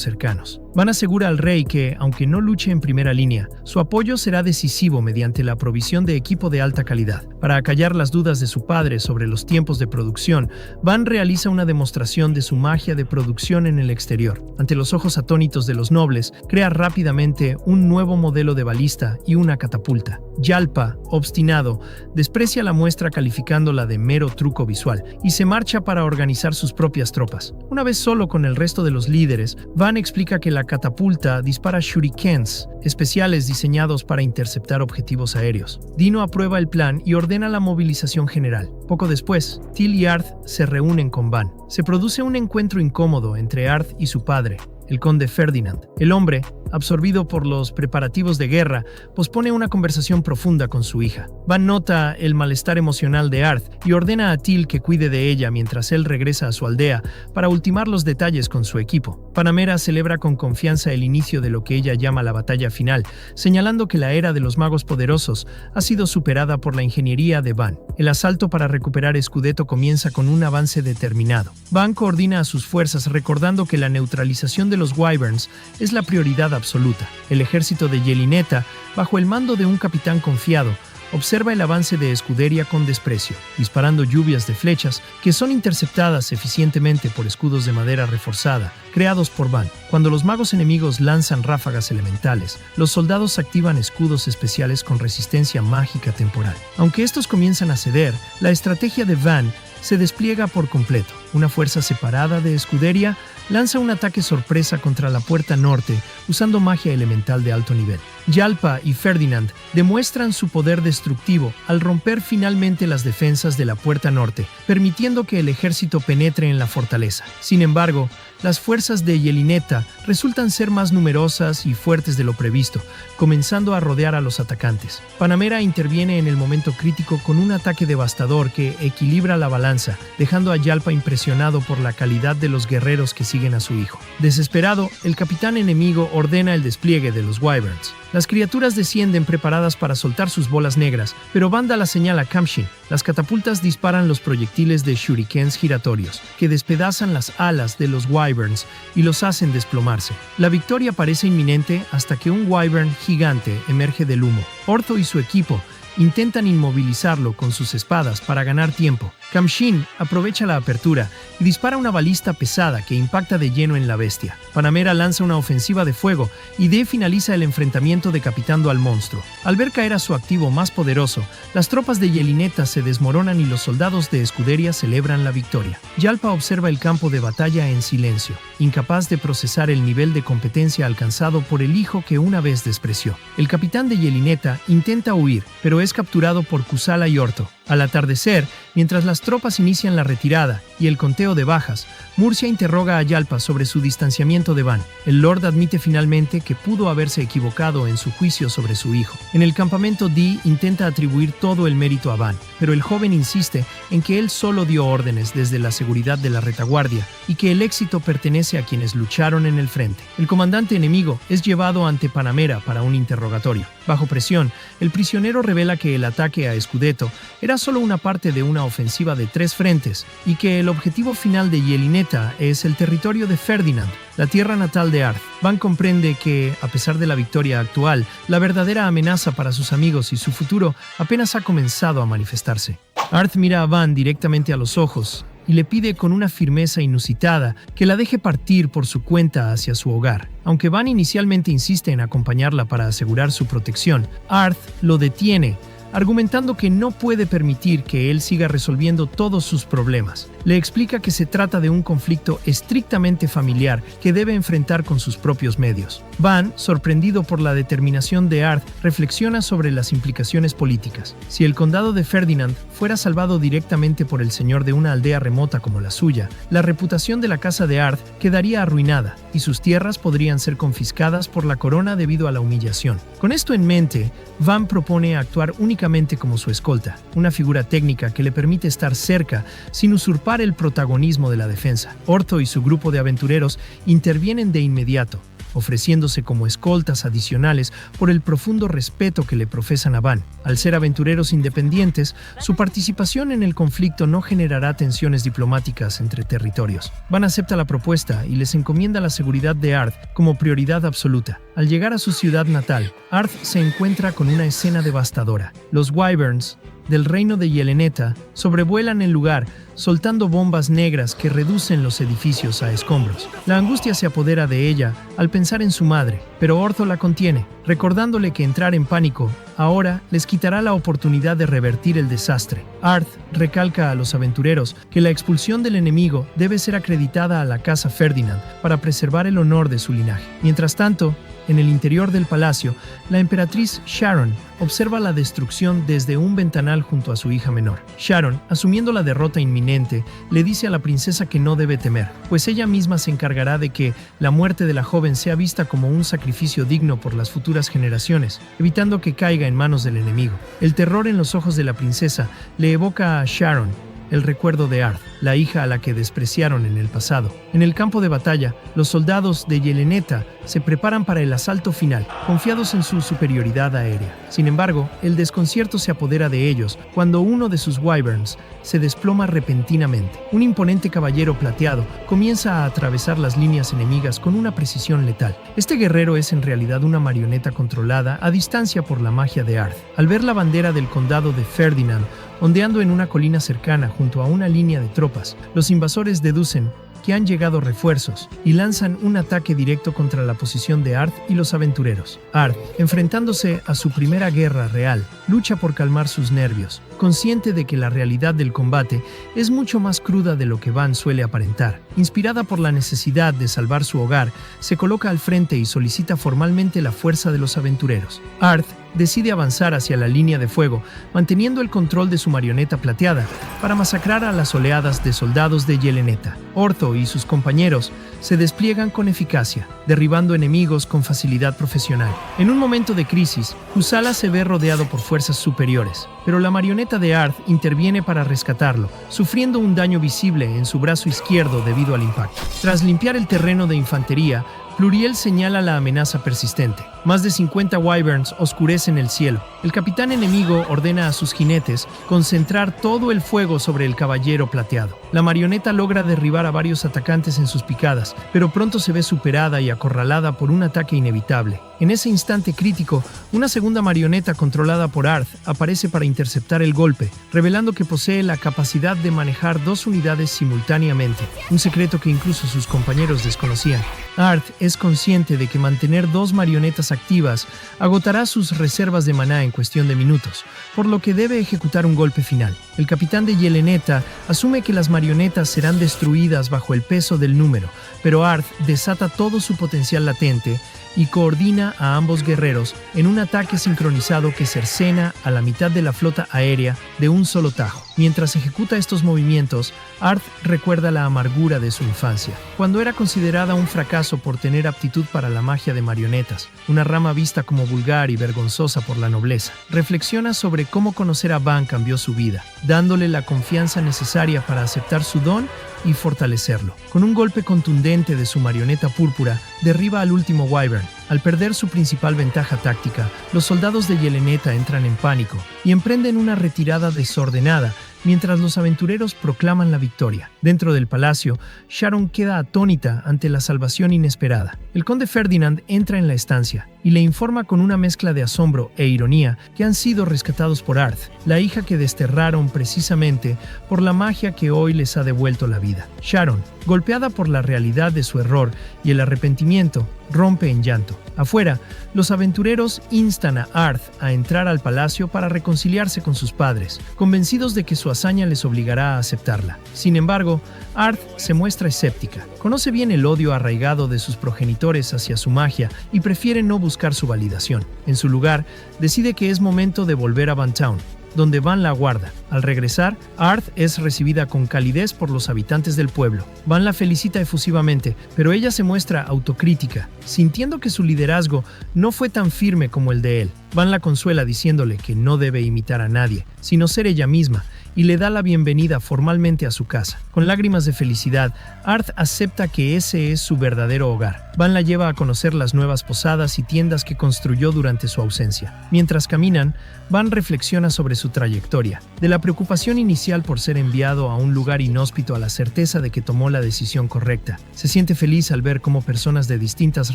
cercanos. Van asegura al rey que, aunque no luche en primera línea, su apoyo será decisivo mediante la provisión de equipo de alta calidad. Para acallar las dudas de su padre sobre los tiempos de producción, Van realiza una demostración de su magia de producción en el exterior. Ante los ojos atónitos de los nobles, crea rápidamente un nuevo modelo de balista y una catapulta. Yalpa, obstinado, desprecia la muestra calificándola de mero truco visual y se marcha para organizar sus propias tropas. Una vez solo con el resto de los líderes, Van explica que la catapulta dispara shurikens, especiales diseñados para interceptar objetivos aéreos. Dino aprueba el plan y ordena la movilización general. Poco después, Till y Arth se reúnen con Van. Se produce un encuentro incómodo entre Arth y su padre, el conde Ferdinand. El hombre, absorbido por los preparativos de guerra, pospone una conversación profunda con su hija. Van nota el malestar emocional de Arth y ordena a Till que cuide de ella mientras él regresa a su aldea para ultimar los detalles con su equipo. Panamera celebra con confianza el inicio de lo que ella llama la batalla final, señalando que la era de los magos poderosos ha sido superada por la ingeniería de Van. El asalto para recuperar Scudetto comienza con un avance determinado. Van coordina a sus fuerzas recordando que la neutralización de los wyverns es la prioridad absoluta. El ejército de Yelineta, bajo el mando de un capitán confiado, observa el avance de Scuderia con desprecio, disparando lluvias de flechas que son interceptadas eficientemente por escudos de madera reforzada, creados por Van. Cuando los magos enemigos lanzan ráfagas elementales, los soldados activan escudos especiales con resistencia mágica temporal. Aunque estos comienzan a ceder, la estrategia de Van se despliega por completo. Una fuerza separada de Scuderia lanza un ataque sorpresa contra la puerta norte usando magia elemental de alto nivel. Yalpa y Ferdinand demuestran su poder destructivo al romper finalmente las defensas de la puerta norte, permitiendo que el ejército penetre en la fortaleza. Sin embargo, las fuerzas de Yelineta resultan ser más numerosas y fuertes de lo previsto, comenzando a rodear a los atacantes. Panamera interviene en el momento crítico con un ataque devastador que equilibra la balanza, dejando a Yalpa impresionado por la calidad de los guerreros que siguen a su hijo. Desesperado, el capitán enemigo ordena el despliegue de los wyverns. Las criaturas descienden preparadas para soltar sus bolas negras, pero Van da la señal a Kamshin. Las catapultas disparan los proyectiles de shurikens giratorios, que despedazan las alas de los wyverns y los hacen desplomarse. La victoria parece inminente hasta que un wyvern gigante emerge del humo. Ortho y su equipo intentan inmovilizarlo con sus espadas para ganar tiempo. Kamshin aprovecha la apertura y dispara una balista pesada que impacta de lleno en la bestia. Panamera lanza una ofensiva de fuego y Dee finaliza el enfrentamiento decapitando al monstruo. Al ver caer a su activo más poderoso, las tropas de Yelineta se desmoronan y los soldados de Escuderia celebran la victoria. Yalpa observa el campo de batalla en silencio, incapaz de procesar el nivel de competencia alcanzado por el hijo que una vez despreció. El capitán de Yelineta intenta huir, pero es capturado por Kusala y Orto. Al atardecer, mientras las tropas inician la retirada y el conteo de bajas, Murcia interroga a Yalpa sobre su distanciamiento de Van. El Lord admite finalmente que pudo haberse equivocado en su juicio sobre su hijo. En el campamento, Dee intenta atribuir todo el mérito a Van, pero el joven insiste en que él solo dio órdenes desde la seguridad de la retaguardia y que el éxito pertenece a quienes lucharon en el frente. El comandante enemigo es llevado ante Panamera para un interrogatorio. Bajo presión, el prisionero revela que el ataque a Escudeto era solo una parte de una ofensiva de 3 frentes y que el objetivo final de Yelineta es el territorio de Ferdinand, la tierra natal de Arth. Van comprende que, a pesar de la victoria actual, la verdadera amenaza para sus amigos y su futuro apenas ha comenzado a manifestarse. Arth mira a Van directamente a los ojos y le pide con una firmeza inusitada que la deje partir por su cuenta hacia su hogar. Aunque Van inicialmente insiste en acompañarla para asegurar su protección, Arth lo detiene, argumentando que no puede permitir que él siga resolviendo todos sus problemas. Le explica que se trata de un conflicto estrictamente familiar que debe enfrentar con sus propios medios. Van, sorprendido por la determinación de Arth, reflexiona sobre las implicaciones políticas. Si el condado de Ferdinand fuera salvado directamente por el señor de una aldea remota como la suya, la reputación de la casa de Arth quedaría arruinada y sus tierras podrían ser confiscadas por la corona debido a la humillación. Con esto en mente, Van propone actuar únicamente como su escolta, una figura técnica que le permite estar cerca sin usurpar el protagonismo de la defensa. Orto y su grupo de aventureros intervienen de inmediato, ofreciéndose como escoltas adicionales por el profundo respeto que le profesan a Van. Al ser aventureros independientes, su participación en el conflicto no generará tensiones diplomáticas entre territorios. Van acepta la propuesta y les encomienda la seguridad de Arth como prioridad absoluta. Al llegar a su ciudad natal, Arth se encuentra con una escena devastadora. Los Wyverns del reino de Yeleneta sobrevuelan el lugar, soltando bombas negras que reducen los edificios a escombros. La angustia se apodera de ella al pensar en su madre, pero Ortho la contiene, recordándole que entrar en pánico ahora les quitará la oportunidad de revertir el desastre. Arth recalca a los aventureros que la expulsión del enemigo debe ser acreditada a la casa Ferdinand para preservar el honor de su linaje. Mientras tanto, en el interior del palacio, la emperatriz Sharon observa la destrucción desde un ventanal junto a su hija menor. Sharon, asumiendo la derrota inminente, le dice a la princesa que no debe temer, pues ella misma se encargará de que la muerte de la joven sea vista como un sacrificio digno por las futuras generaciones, evitando que caiga en manos del enemigo. El terror en los ojos de la princesa le evoca a Sharon el recuerdo de Arth, la hija a la que despreciaron en el pasado. En el campo de batalla, los soldados de Yeleneta se preparan para el asalto final, confiados en su superioridad aérea. Sin embargo, el desconcierto se apodera de ellos cuando uno de sus wyverns se desploma repentinamente. Un imponente caballero plateado comienza a atravesar las líneas enemigas con una precisión letal. Este guerrero es en realidad una marioneta controlada a distancia por la magia de Arth. Al ver la bandera del condado de Ferdinand ondeando en una colina cercana junto a una línea de tropas, los invasores deducen que han llegado refuerzos y lanzan un ataque directo contra la posición de Arth y los aventureros. Arth, enfrentándose a su primera guerra real, lucha por calmar sus nervios, consciente de que la realidad del combate es mucho más cruda de lo que Van suele aparentar. Inspirada por la necesidad de salvar su hogar, se coloca al frente y solicita formalmente la fuerza de los aventureros. Arth decide avanzar hacia la línea de fuego, manteniendo el control de su marioneta plateada para masacrar a las oleadas de soldados de Yeleneta. Ortho y sus compañeros se despliegan con eficacia, derribando enemigos con facilidad profesional. En un momento de crisis, Kusala se ve rodeado por fuerzas superiores, pero la marioneta de Arth interviene para rescatarlo, sufriendo un daño visible en su brazo izquierdo debido al impacto. Tras limpiar el terreno de infantería, Pluriel señala la amenaza persistente. Más de 50 wyverns oscurecen aparece en el cielo. El capitán enemigo ordena a sus jinetes concentrar todo el fuego sobre el caballero plateado. La marioneta logra derribar a varios atacantes en sus picadas, pero pronto se ve superada y acorralada por un ataque inevitable. En ese instante crítico, una segunda marioneta controlada por Arth aparece para interceptar el golpe, revelando que posee la capacidad de manejar dos unidades simultáneamente, un secreto que incluso sus compañeros desconocían. Arth es consciente de que mantener dos marionetas activas agotará sus reservas de maná en cuestión de minutos, por lo que debe ejecutar un golpe final. El capitán de Yeleneta asume que las marionetas serán destruidas bajo el peso del número, pero Arth desata todo su potencial latente y coordina a ambos guerreros en un ataque sincronizado que cercena a la mitad de la flota aérea de un solo tajo. Mientras ejecuta estos movimientos, Arth recuerda la amargura de su infancia, cuando era considerada un fracaso por tener aptitud para la magia de marionetas, una rama vista como vulgar y vergonzosa por la nobleza. Reflexiona sobre cómo conocer a Van cambió su vida, dándole la confianza necesaria para aceptar su don y fortalecerlo. Con un golpe contundente de su marioneta púrpura, derriba al último Wyvern. Al perder su principal ventaja táctica, los soldados de Yeleneta entran en pánico y emprenden una retirada desordenada mientras los aventureros proclaman la victoria. Dentro del palacio, Sharon queda atónita ante la salvación inesperada. El conde Ferdinand entra en la estancia y le informa con una mezcla de asombro e ironía que han sido rescatados por Arth, la hija que desterraron precisamente por la magia que hoy les ha devuelto la vida. Sharon, golpeada por la realidad de su error y el arrepentimiento, rompe en llanto. Afuera, los aventureros instan a Arth a entrar al palacio para reconciliarse con sus padres, convencidos de que su hazaña les obligará a aceptarla. Sin embargo, Arth se muestra escéptica. Conoce bien el odio arraigado de sus progenitores hacia su magia y prefiere no buscar su validación. En su lugar, decide que es momento de volver a Van Town, donde Van la guarda. Al regresar, Arth es recibida con calidez por los habitantes del pueblo. Van la felicita efusivamente, pero ella se muestra autocrítica, sintiendo que su liderazgo no fue tan firme como el de él. Van la consuela diciéndole que no debe imitar a nadie, sino ser ella misma, y le da la bienvenida formalmente a su casa. Con lágrimas de felicidad, Arth acepta que ese es su verdadero hogar. Van la lleva a conocer las nuevas posadas y tiendas que construyó durante su ausencia. Mientras caminan, Van reflexiona sobre su trayectoria, de la preocupación inicial por ser enviado a un lugar inhóspito a la certeza de que tomó la decisión correcta. Se siente feliz al ver cómo personas de distintas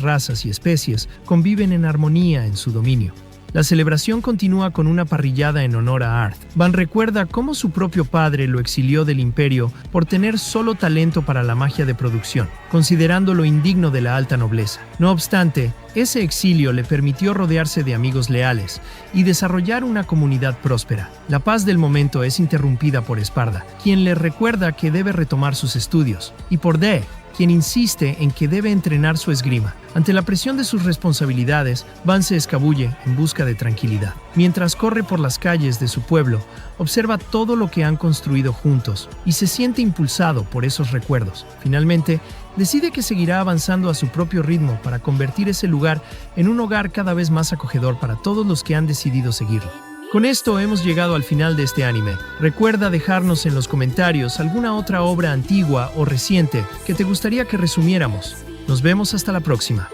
razas y especies conviven en armonía en su dominio. La celebración continúa con una parrillada en honor a Arth. Van recuerda cómo su propio padre lo exilió del imperio por tener solo talento para la magia de producción, considerándolo indigno de la alta nobleza. No obstante, ese exilio le permitió rodearse de amigos leales y desarrollar una comunidad próspera. La paz del momento es interrumpida por Esparda, quien le recuerda que debe retomar sus estudios, y por Dee, quien insiste en que debe entrenar su esgrima. Ante la presión de sus responsabilidades, Van se escabulle en busca de tranquilidad. Mientras corre por las calles de su pueblo, observa todo lo que han construido juntos y se siente impulsado por esos recuerdos. Finalmente, decide que seguirá avanzando a su propio ritmo para convertir ese lugar en un hogar cada vez más acogedor para todos los que han decidido seguirlo. Con esto hemos llegado al final de este anime. Recuerda dejarnos en los comentarios alguna otra obra antigua o reciente que te gustaría que resumiéramos. Nos vemos hasta la próxima.